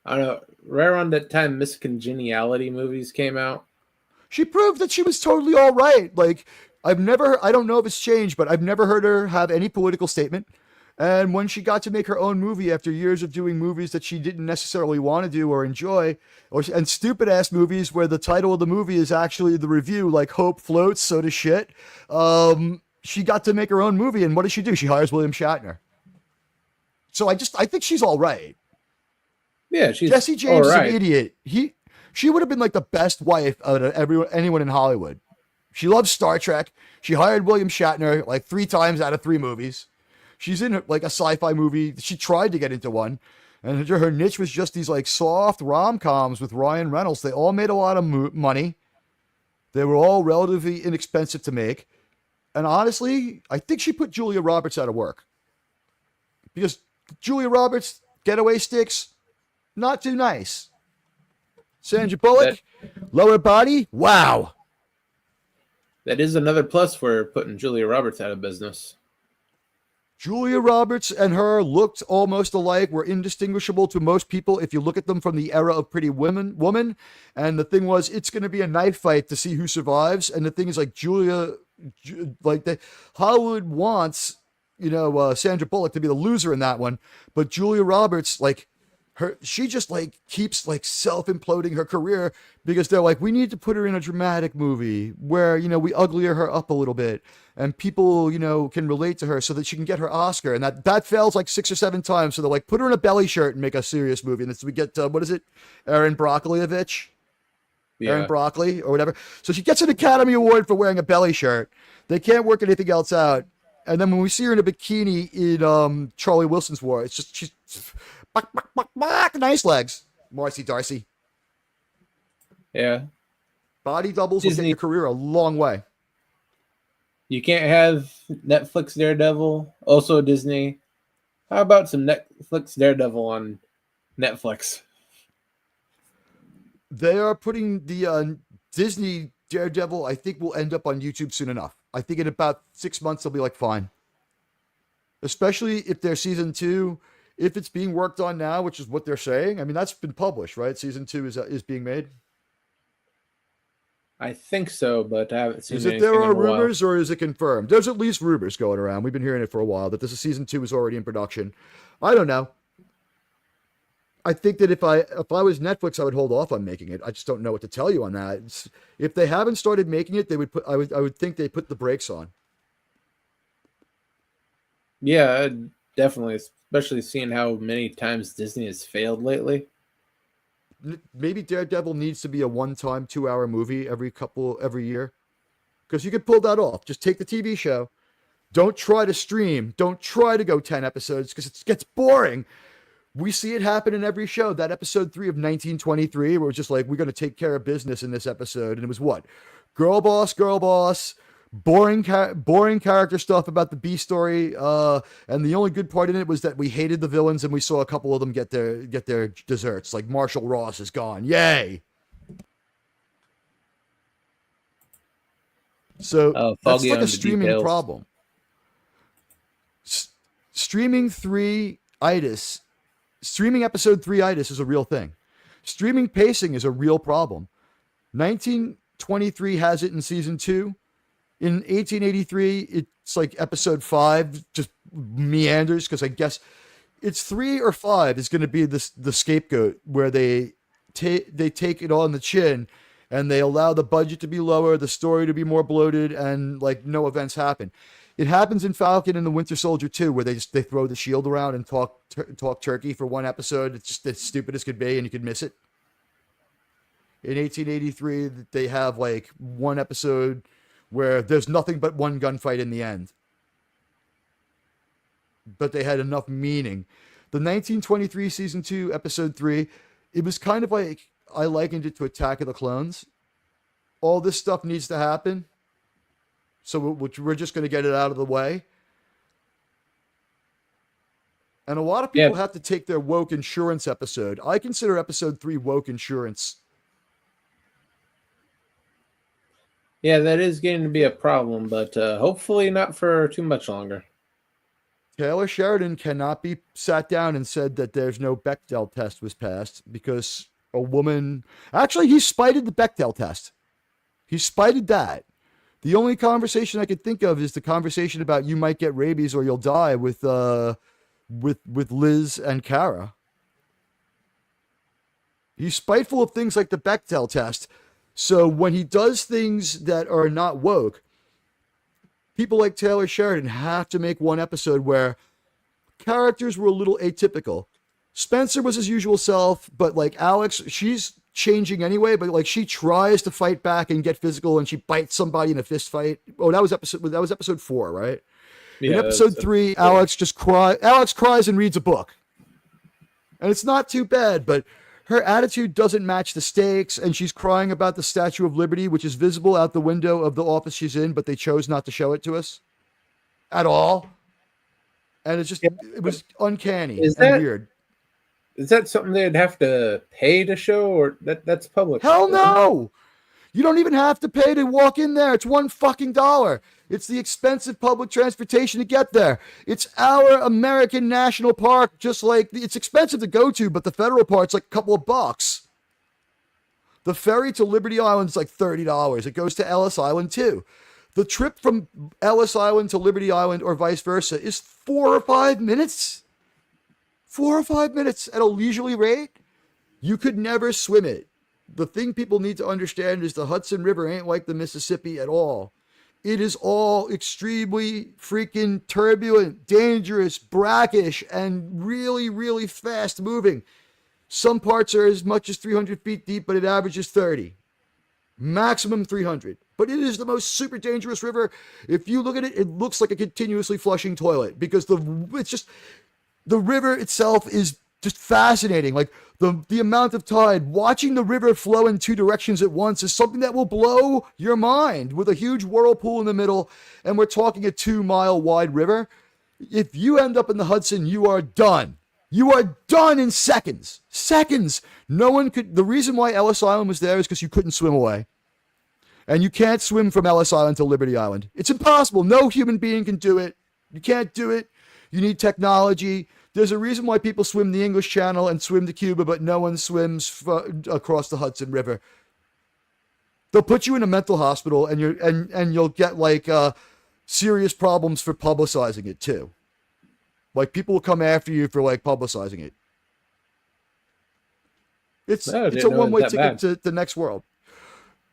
I don't know. Right around that time, Miss Congeniality movies came out. She proved that she was totally all right. Like, I don't know if it's changed, but I've never heard her have any political statement. And when she got to make her own movie after years of doing movies that she didn't necessarily want to do or enjoy, and stupid ass movies where the title of the movie is actually the review, like Hope Floats, so does shit. She got to make her own movie, and what does she do? She hires William Shatner. So I think she's all right. Yeah, she's Jesse James is an idiot. She would have been like the best wife out of anyone in Hollywood. She loves Star Trek. She hired William Shatner like 3 times out of 3 movies. She's in like a sci-fi movie. She tried to get into one, and her niche was just these like soft rom-coms with Ryan Reynolds. They all made a lot of money. They were all relatively inexpensive to make. And honestly, I think she put Julia Roberts out of work. Because Julia Roberts, getaway sticks, not too nice. Sandra Bullock, lower body, wow. That is another plus for putting Julia Roberts out of business. Julia Roberts and her looked almost alike, were indistinguishable to most people if you look at them from the era of Pretty Woman. And the thing was, it's going to be a knife fight to see who survives. And the thing is, like, Hollywood wants, Sandra Bullock to be the loser in that one. But Julia Roberts, she just keeps self-imploding her career because they're like, we need to put her in a dramatic movie where, we uglier her up a little bit and people, can relate to her so that she can get her Oscar. And that fails like 6 or 7 times. So they're like, put her in a belly shirt and make a serious movie. And so we get, what is it? Erin Brockovich? Yeah. Erin Broccoli or whatever. So she gets an Academy Award for wearing a belly shirt. They can't work anything else out. And then when we see her in a bikini in Charlie Wilson's War, it's just, she's nice legs, Marcy Darcy. Yeah. Body doubles will take your career a long way. You can't have Netflix Daredevil, also Disney. How about some Netflix Daredevil on Netflix? They are putting the Disney Daredevil, I think, will end up on YouTube soon enough. I think in about 6 months, they'll be like, fine. Especially if their season 2, if it's being worked on now, which is what they're saying. I mean, that's been published, right? Season 2 is being made. I think so, but I haven't seen Is it anything there are in a while. rumors or is it confirmed? There's at least rumors going around. We've been hearing it for a while that this is season 2 is already in production. I don't know. I think that if I was Netflix, I would hold off on making it. I just don't know what to tell you on that. If they haven't started making it, they would put. I would think they put the brakes on. Yeah, definitely, especially seeing how many times Disney has failed lately. Maybe Daredevil needs to be a one-time 2-hour movie every year, because you could pull that off. Just take the TV show. Don't try to stream. Don't try to go 10 episodes because it gets boring. We see it happen in every show. That episode 3 of 1923, where it's just like, we're going to take care of business in this episode. And it was what? Girl boss, boring character stuff about the B story. And the only good part in it was that we hated the villains and we saw a couple of them get their desserts. Like Marshall Ross is gone. Yay. So that's like a streaming details. Problem. Streaming episode 3-itis is a real thing. Streaming pacing is a real problem. 1923 has it in season 2. In 1883, it's like episode 5 just meanders because I guess it's 3 or 5 is going to be the scapegoat where they take it on the chin and they allow the budget to be lower, the story to be more bloated, and like no events happen. It happens in Falcon and the Winter Soldier too, where they throw the shield around and talk turkey for one episode. It's just as stupid as could be, and you could miss it. In 1883, they have like one episode where there's nothing but one gunfight in the end, but they had enough meaning. The 1923 season 2 episode 3, it was kind of like I likened it to Attack of the Clones. All this stuff needs to happen. So we're just going to get it out of the way. And a lot of people have to take their woke insurance episode. I consider episode 3 woke insurance. Yeah, that is getting to be a problem, but hopefully not for too much longer. Taylor Sheridan cannot be sat down and said that there's no Bechdel test was passed because a woman... Actually, he spited the Bechdel test. He spited that. The only conversation I could think of is the conversation about you might get rabies or you'll die with Liz and Kara. He's spiteful of things like the Bechdel test. So when he does things that are not woke, people like Taylor Sheridan have to make one episode where characters were a little atypical. Spencer was his usual self, but like Alex, she's changing anyway, but like she tries to fight back and get physical and she bites somebody in a fist fight. Oh, that was episode 4, right? Yeah, in episode 3, Alex cries and reads a book. And it's not too bad, but her attitude doesn't match the stakes, and she's crying about the Statue of Liberty, which is visible out the window of the office she's in, but they chose not to show it to us at all. And it was uncanny and weird. Is that something they'd have to pay to show, or that's public? Hell no! You don't even have to pay to walk in there. It's $1. It's the expensive public transportation to get there. It's our American national park, just like it's expensive to go to, but the federal part's like a couple of bucks. The ferry to Liberty Island is like $30. It goes to Ellis Island too. The trip from Ellis Island to Liberty Island or vice versa is 4 or 5 minutes. 4 or 5 minutes at a leisurely rate. You could never swim it. The thing people need to understand is the Hudson River ain't like the Mississippi at all. It is all extremely freaking turbulent, dangerous, brackish, and really, really fast moving. Some parts are as much as 300 feet deep, but it averages 30. Maximum 300. But it is the most super dangerous river. If you look at it, it looks like a continuously flushing toilet because the river itself is just fascinating. Like the amount of tide, watching the river flow in 2 directions at once is something that will blow your mind with a huge whirlpool in the middle. And we're talking a 2-mile wide river. If you end up in the Hudson, you are done. You are done in seconds. Seconds. No one could. The reason why Ellis Island was there is because you couldn't swim away. And you can't swim from Ellis Island to Liberty Island. It's impossible. No human being can do it. You can't do it. You need technology. There's a reason why people swim the English Channel and swim to Cuba, but no one swims across the Hudson River. They'll put you in a mental hospital, and you'll get like serious problems for publicizing it too. Like people will come after you for like publicizing it. It's a one-way ticket to the next world.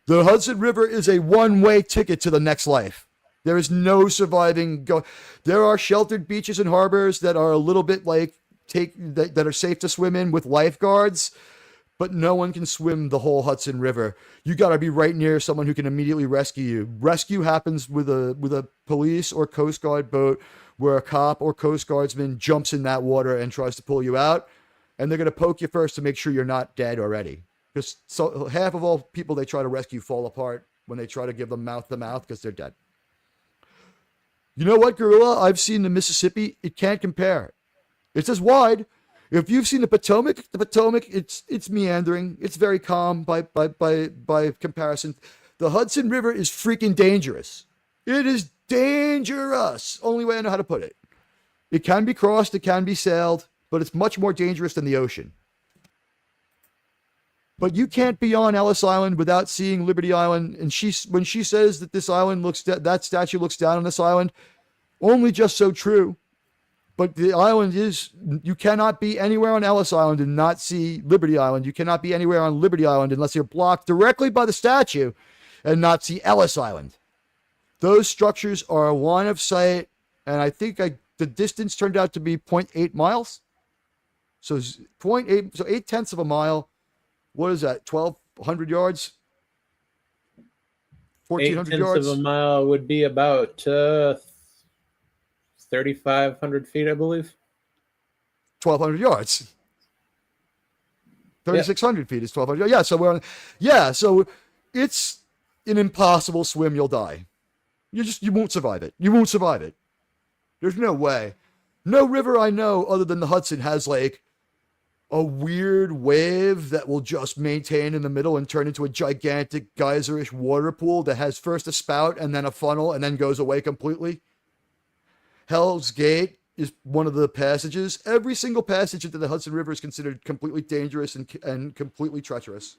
The Hudson River is a one-way ticket to the next life. There is no surviving. There are sheltered beaches and harbors that are a little bit like that are safe to swim in with lifeguards, but no one can swim the whole Hudson River. You got to be right near someone who can immediately rescue you. Rescue happens with a police or Coast Guard boat where a cop or Coast Guardsman jumps in that water and tries to pull you out, and they're going to poke you first to make sure you're not dead already. Because half of all people they try to rescue fall apart when they try to give them mouth to mouth because they're dead. You know what, Gorilla? I've seen the Mississippi. It can't compare. It's as wide. If you've seen the Potomac, it's meandering. It's very calm by comparison. The Hudson River is freaking dangerous. It is dangerous. Only way I know how to put it. It can be crossed. It can be sailed, but it's much more dangerous than the ocean. But you can't be on Ellis Island without seeing Liberty Island. And when she says that this island that statue looks down on this island, only just so true. But the island you cannot be anywhere on Ellis Island and not see Liberty Island. You cannot be anywhere on Liberty Island unless you're blocked directly by the statue and not see Ellis Island. Those structures are a line of sight, and I think the distance turned out to be 0.8 miles. So 0.8, so 0.8 of a mile. What is that? 1,200 yards? 1,400 yards? 0.8 of a mile would be about 3,500 feet, I believe. 1,200 yards. 3,600 feet is 1,200 yards. Yeah, so it's an impossible swim. You'll die. You won't survive it. You won't survive it. There's no way. No river I know other than the Hudson has like a weird wave that will just maintain in the middle and turn into a gigantic geyserish water pool that has first a spout and then a funnel and then goes away completely. Hell's Gate is one of the passages. Every single passage into the Hudson River is considered completely dangerous and completely treacherous.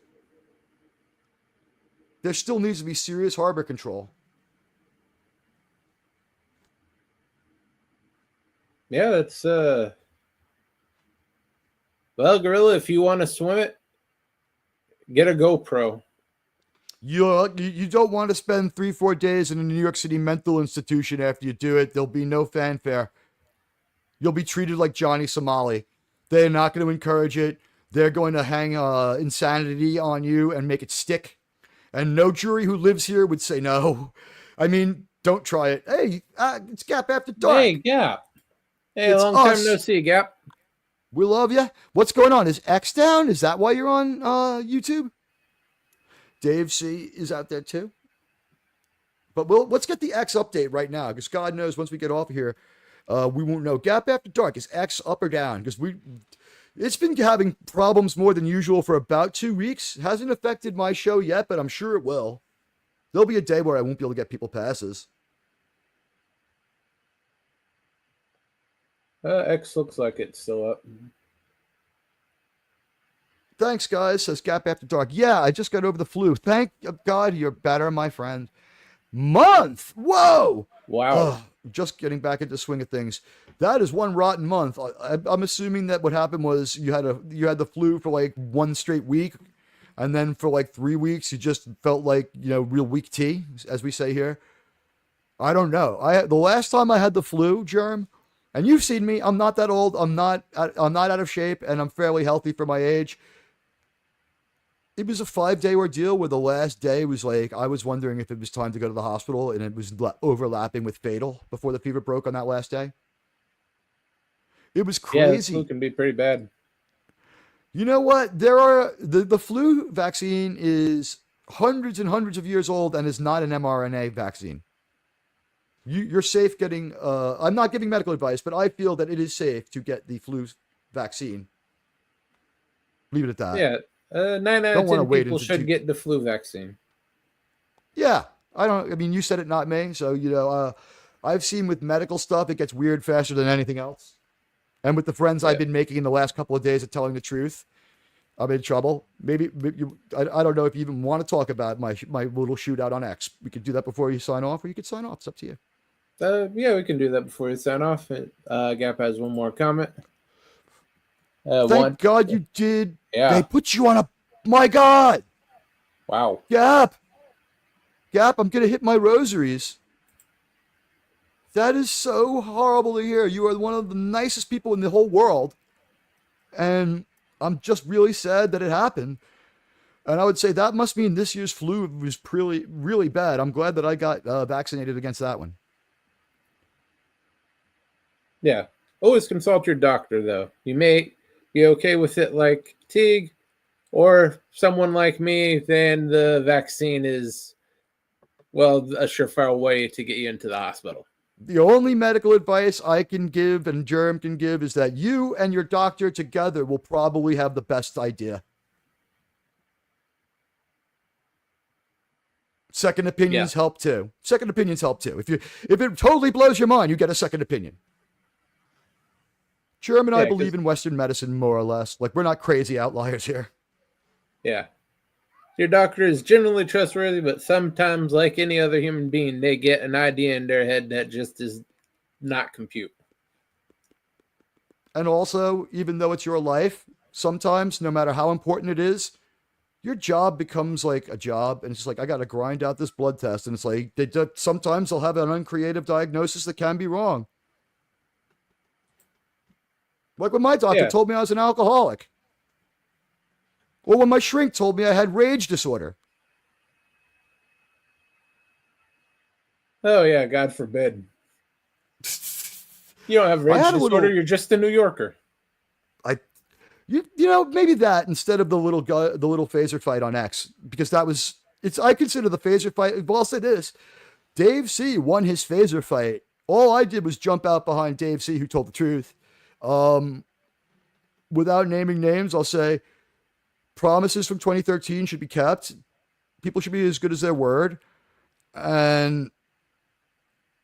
There still needs to be serious harbor control. Yeah, that's well, Gorilla, if you want to swim it, get a GoPro. You don't want to spend 3-4 days in a New York City mental institution after you do it. There'll be no fanfare. You'll be treated like Johnny Somali. They're not going to encourage it. They're going to hang insanity on you and make it stick. And no jury who lives here would say no. I mean, don't try it. Hey, it's Gap After Dark. Hey, Gap. Hey, it's long time no see, Gap. We love you. What's going on? Is X down? Is that why you're on YouTube? Dave C is out there too. But let's get the X update right now, because God knows once we get off of here, we won't know. Gap After Dark, is X up or down? Because it's been having problems more than usual for about 2 weeks. It hasn't affected my show yet, but I'm sure it will. There'll be a day where I won't be able to get people passes. X looks like it's still up. Thanks, guys, says Gap After Dark. Yeah, I just got over the flu. Thank God you're better, my friend. Month! Whoa! Wow. Just getting back into the swing of things. That is one rotten month. I'm assuming that what happened was you had the flu for like one straight week, and then for like 3 weeks you just felt like, real weak tea, as we say here. I don't know. The last time I had the flu, Germ, and you've seen me, I'm not that old, I'm not out of shape, and I'm fairly healthy for my age. It was a 5-day ordeal where the last day was like, I was wondering if it was time to go to the hospital, and it was overlapping with fatal before the fever broke on that last day. It was crazy. Yeah, the flu can be pretty bad. You know what? The flu vaccine is hundreds and hundreds of years old and is not an mRNA vaccine. You're safe getting, I'm not giving medical advice, but I feel that it is safe to get the flu vaccine. Leave it at that. Yeah, 9 out Don't of want to 10 wait people should get the flu vaccine. Yeah, I mean, you said it, not me. So I've seen with medical stuff, it gets weird faster than anything else. And with the friends I've been making in the last couple of days of telling the truth, I'm in trouble. Maybe I don't know if you even want to talk about my little shootout on X. We could do that before you sign off, or you could sign off. It's up to you. Yeah, we can do that before you sign off. Gap has one more comment. Thank God you did. Yeah. They put you on a. My God. Wow. Gap, I'm going to hit my rosaries. That is so horrible to hear. You are one of the nicest people in the whole world. And I'm just really sad that it happened. And I would say that must mean this year's flu was really, really bad. I'm glad that I got vaccinated against that one. Yeah. Always consult your doctor, though. You may be okay with it like Teague, or someone like me, then the vaccine is, well, a surefire way to get you into the hospital. The only medical advice I can give and Germ can give is that you and your doctor together will probably have the best idea. Second opinions help too. Second opinions help too. If it totally blows your mind, you get a second opinion. Germ and I believe in Western medicine more or less. Like, we're not crazy outliers here. Yeah. Your doctor is generally trustworthy, but sometimes, like any other human being, they get an idea in their head that just does not compute. And also, even though it's your life, sometimes, no matter how important it is, your job becomes like a job. And it's just like, I got to grind out this blood test. And it's like, sometimes they'll have an uncreative diagnosis that can be wrong. Like when my doctor told me I was an alcoholic. Or when my shrink told me I had rage disorder. Oh, yeah, God forbid. You don't have rage disorder, you're just a New Yorker. You know, maybe that instead of the little phaser fight on X. Because I consider the phaser fight, well, I'll say this. Dave C won his phaser fight. All I did was jump out behind Dave C, who told the truth. Without naming names, I'll say promises from 2013 should be kept. People should be as good as their word. And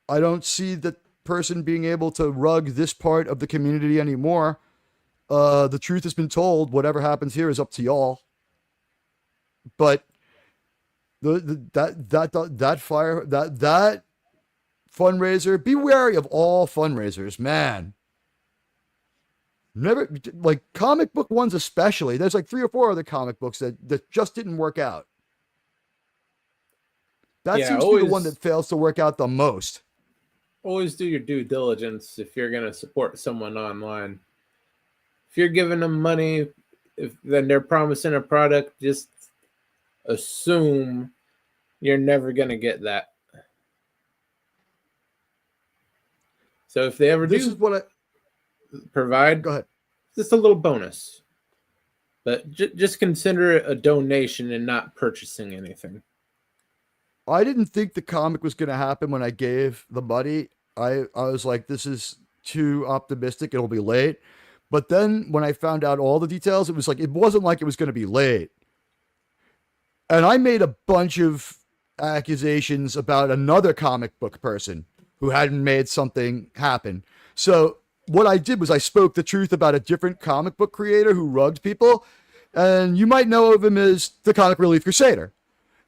I don't see that person being able to rug this part of the community anymore. The truth has been told. Whatever happens here is up to y'all. But that fundraiser, be wary of all fundraisers, man. Never, like comic book ones especially. There's like 3 or 4 other comic books that just didn't work out. That seems to be the one that fails to work out the most. Always do your due diligence if you're going to support someone online. If you're giving them money, then they're promising a product, just assume you're never going to get that. So if they ever provide, go ahead. Just a little bonus. But just consider it a donation and not purchasing anything. I didn't think the comic was going to happen when I gave the money. I was like, this is too optimistic. It'll be late. But then when I found out all the details, it wasn't like it was going to be late. And I made a bunch of accusations about another comic book person who hadn't made something happen. So what I did was I spoke the truth about a different comic book creator who rugged people. And you might know of him as the Comic Relief Crusader.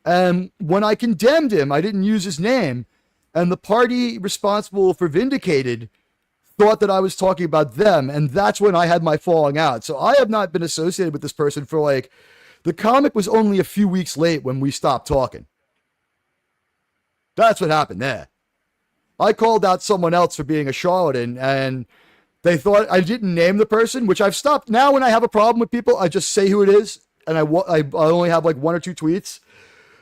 And when I condemned him, I didn't use his name. And the party responsible for Vindicated thought that I was talking about them. And that's when I had my falling out. So I have not been associated with this person for the comic was only a few weeks late when we stopped talking. That's what happened there. I called out someone else for being a charlatan, and they thought I didn't name the person, which I've stopped. Now when I have a problem with people, I just say who it is. And I only have 1 or 2 tweets.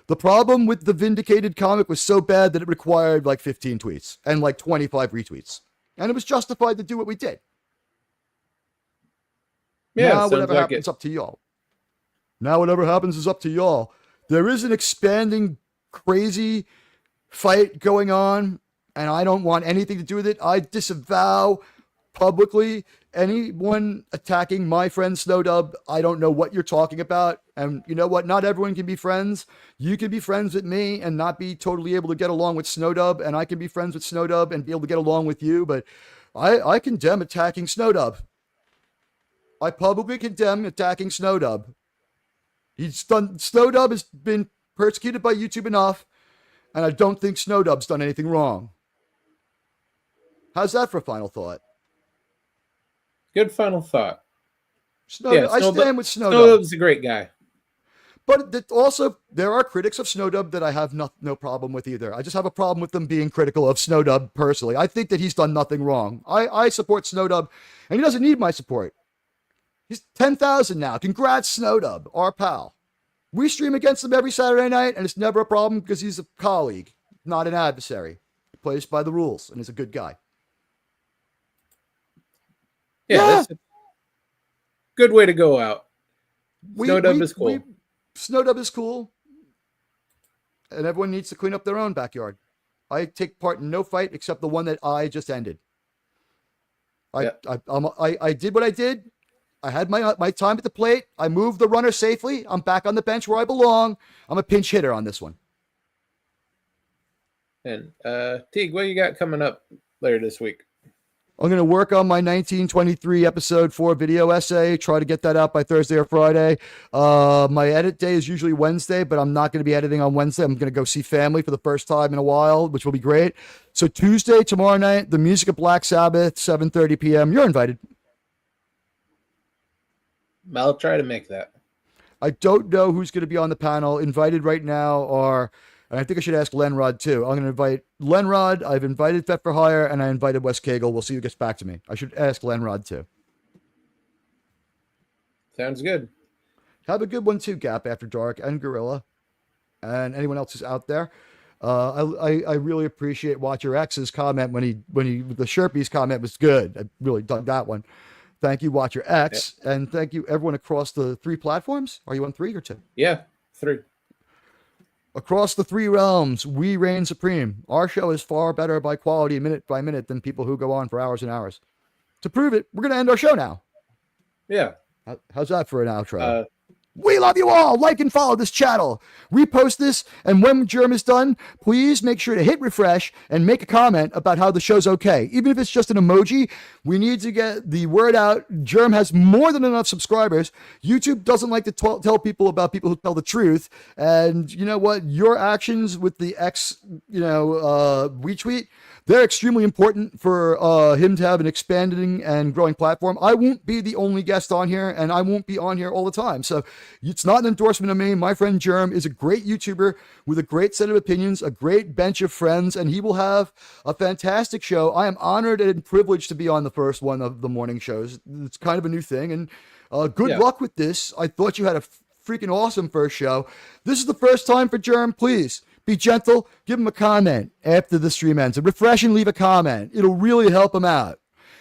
The problem with the Vindicated comic was so bad that it required 15 tweets and 25 retweets. And it was justified to do what we did. Yeah, now whatever happens, up to y'all. Now whatever happens is up to y'all. There is an expanding, crazy fight going on, and I don't want anything to do with it. I disavow publicly anyone attacking my friend Snowdub, I don't know what you're talking about. And you know what? Not everyone can be friends. You can be friends with me and not be totally able to get along with Snowdub, and I can be friends with Snowdub and be able to get along with you. But I condemn attacking Snowdub. I publicly condemn attacking Snowdub. Snowdub has been persecuted by YouTube enough, and I don't think Snowdub's done anything wrong. How's that for a final thought? Good final thought. I stand with Snowdub. Snowdub's a great guy. But also, there are critics of Snowdub that I have no problem with either. I just have a problem with them being critical of Snowdub personally. I think that he's done nothing wrong. I support Snowdub, and he doesn't need my support. He's 10,000 now. Congrats, Snowdub, our pal. We stream against him every Saturday night, and it's never a problem because he's a colleague, not an adversary. He plays by the rules, and he's a good guy. Yeah. That's a good way to go out. Snowdub is cool. Snowdub is cool, and everyone needs to clean up their own backyard. I take part in no fight except the one that I just ended. I did what I did. I had my time at the plate. I moved the runner safely. I'm back on the bench where I belong. I'm a pinch hitter on this one. And Teague, what you got coming up later this week? I'm going to work on my 1923 episode 4 video essay, try to get that out by Thursday or Friday. My edit day is usually Wednesday, but I'm not going to be editing on Wednesday. I'm going to go see family for the first time in a while, which will be great. So Tuesday, tomorrow night, the music of Black Sabbath, 7:30 p.m. You're invited. I'll try to make that. I don't know who's going to be on the panel. Invited right now are, and I think I should ask Lenrod too. I'm going to invite Lenrod. I've invited Fet for Hire, and I invited Wes Cagle. We'll see who gets back to me. I should ask Lenrod too. Sounds good. Have a good one too, Gap After Dark and Gorilla, and anyone else who's out there. I really appreciate Watcher X's comment when the Sherpies comment was good. I really dug that one. Thank you, Watcher X, and thank you everyone across the 3 platforms. Are you on 3 or 2? Yeah, 3. Across the 3 realms, we reign supreme. Our show is far better by quality, minute by minute, than people who go on for hours and hours. To prove it, we're going to end our show now. Yeah. How's that for an outro? We love you all. Like and follow this channel. Repost this, and when Germ is done, please make sure to hit refresh and make a comment about how the show's okay. Even if it's just an emoji, we need to get the word out. Germ has more than enough subscribers. YouTube doesn't like to tell people about people who tell the truth. And you know what? Your actions with the X, retweet, they're extremely important for him to have an expanding and growing platform. I won't be the only guest on here, and I won't be on here all the time. So it's not an endorsement of me. My friend Germ is a great YouTuber with a great set of opinions, a great bench of friends, and he will have a fantastic show. I am honored and privileged to be on the first one of the morning shows. It's kind of a new thing, and good luck with this. I thought you had a freaking awesome first show. This is the first time for Germ. Please be gentle. Give him a comment after the stream ends. And refresh and leave a comment. It'll really help him out.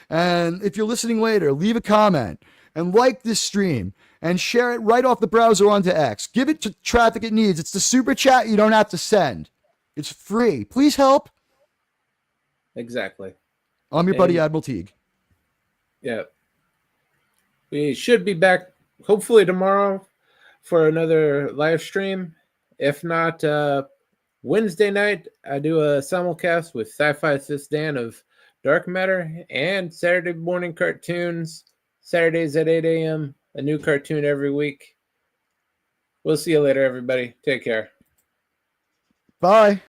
And if you're listening later, leave a comment and like this stream and share it right off the browser onto X. Give it to traffic it needs. It's the super chat you don't have to send. It's free. Please help. Exactly. I'm your buddy Admiral Teague. Yeah. We should be back hopefully tomorrow for another live stream. If not, Wednesday night, I do a simulcast with Sci-Fi Sis Dan of Dark Matter, and Saturday morning cartoons, Saturdays at 8 a.m., a new cartoon every week. We'll see you later, everybody. Take care. Bye.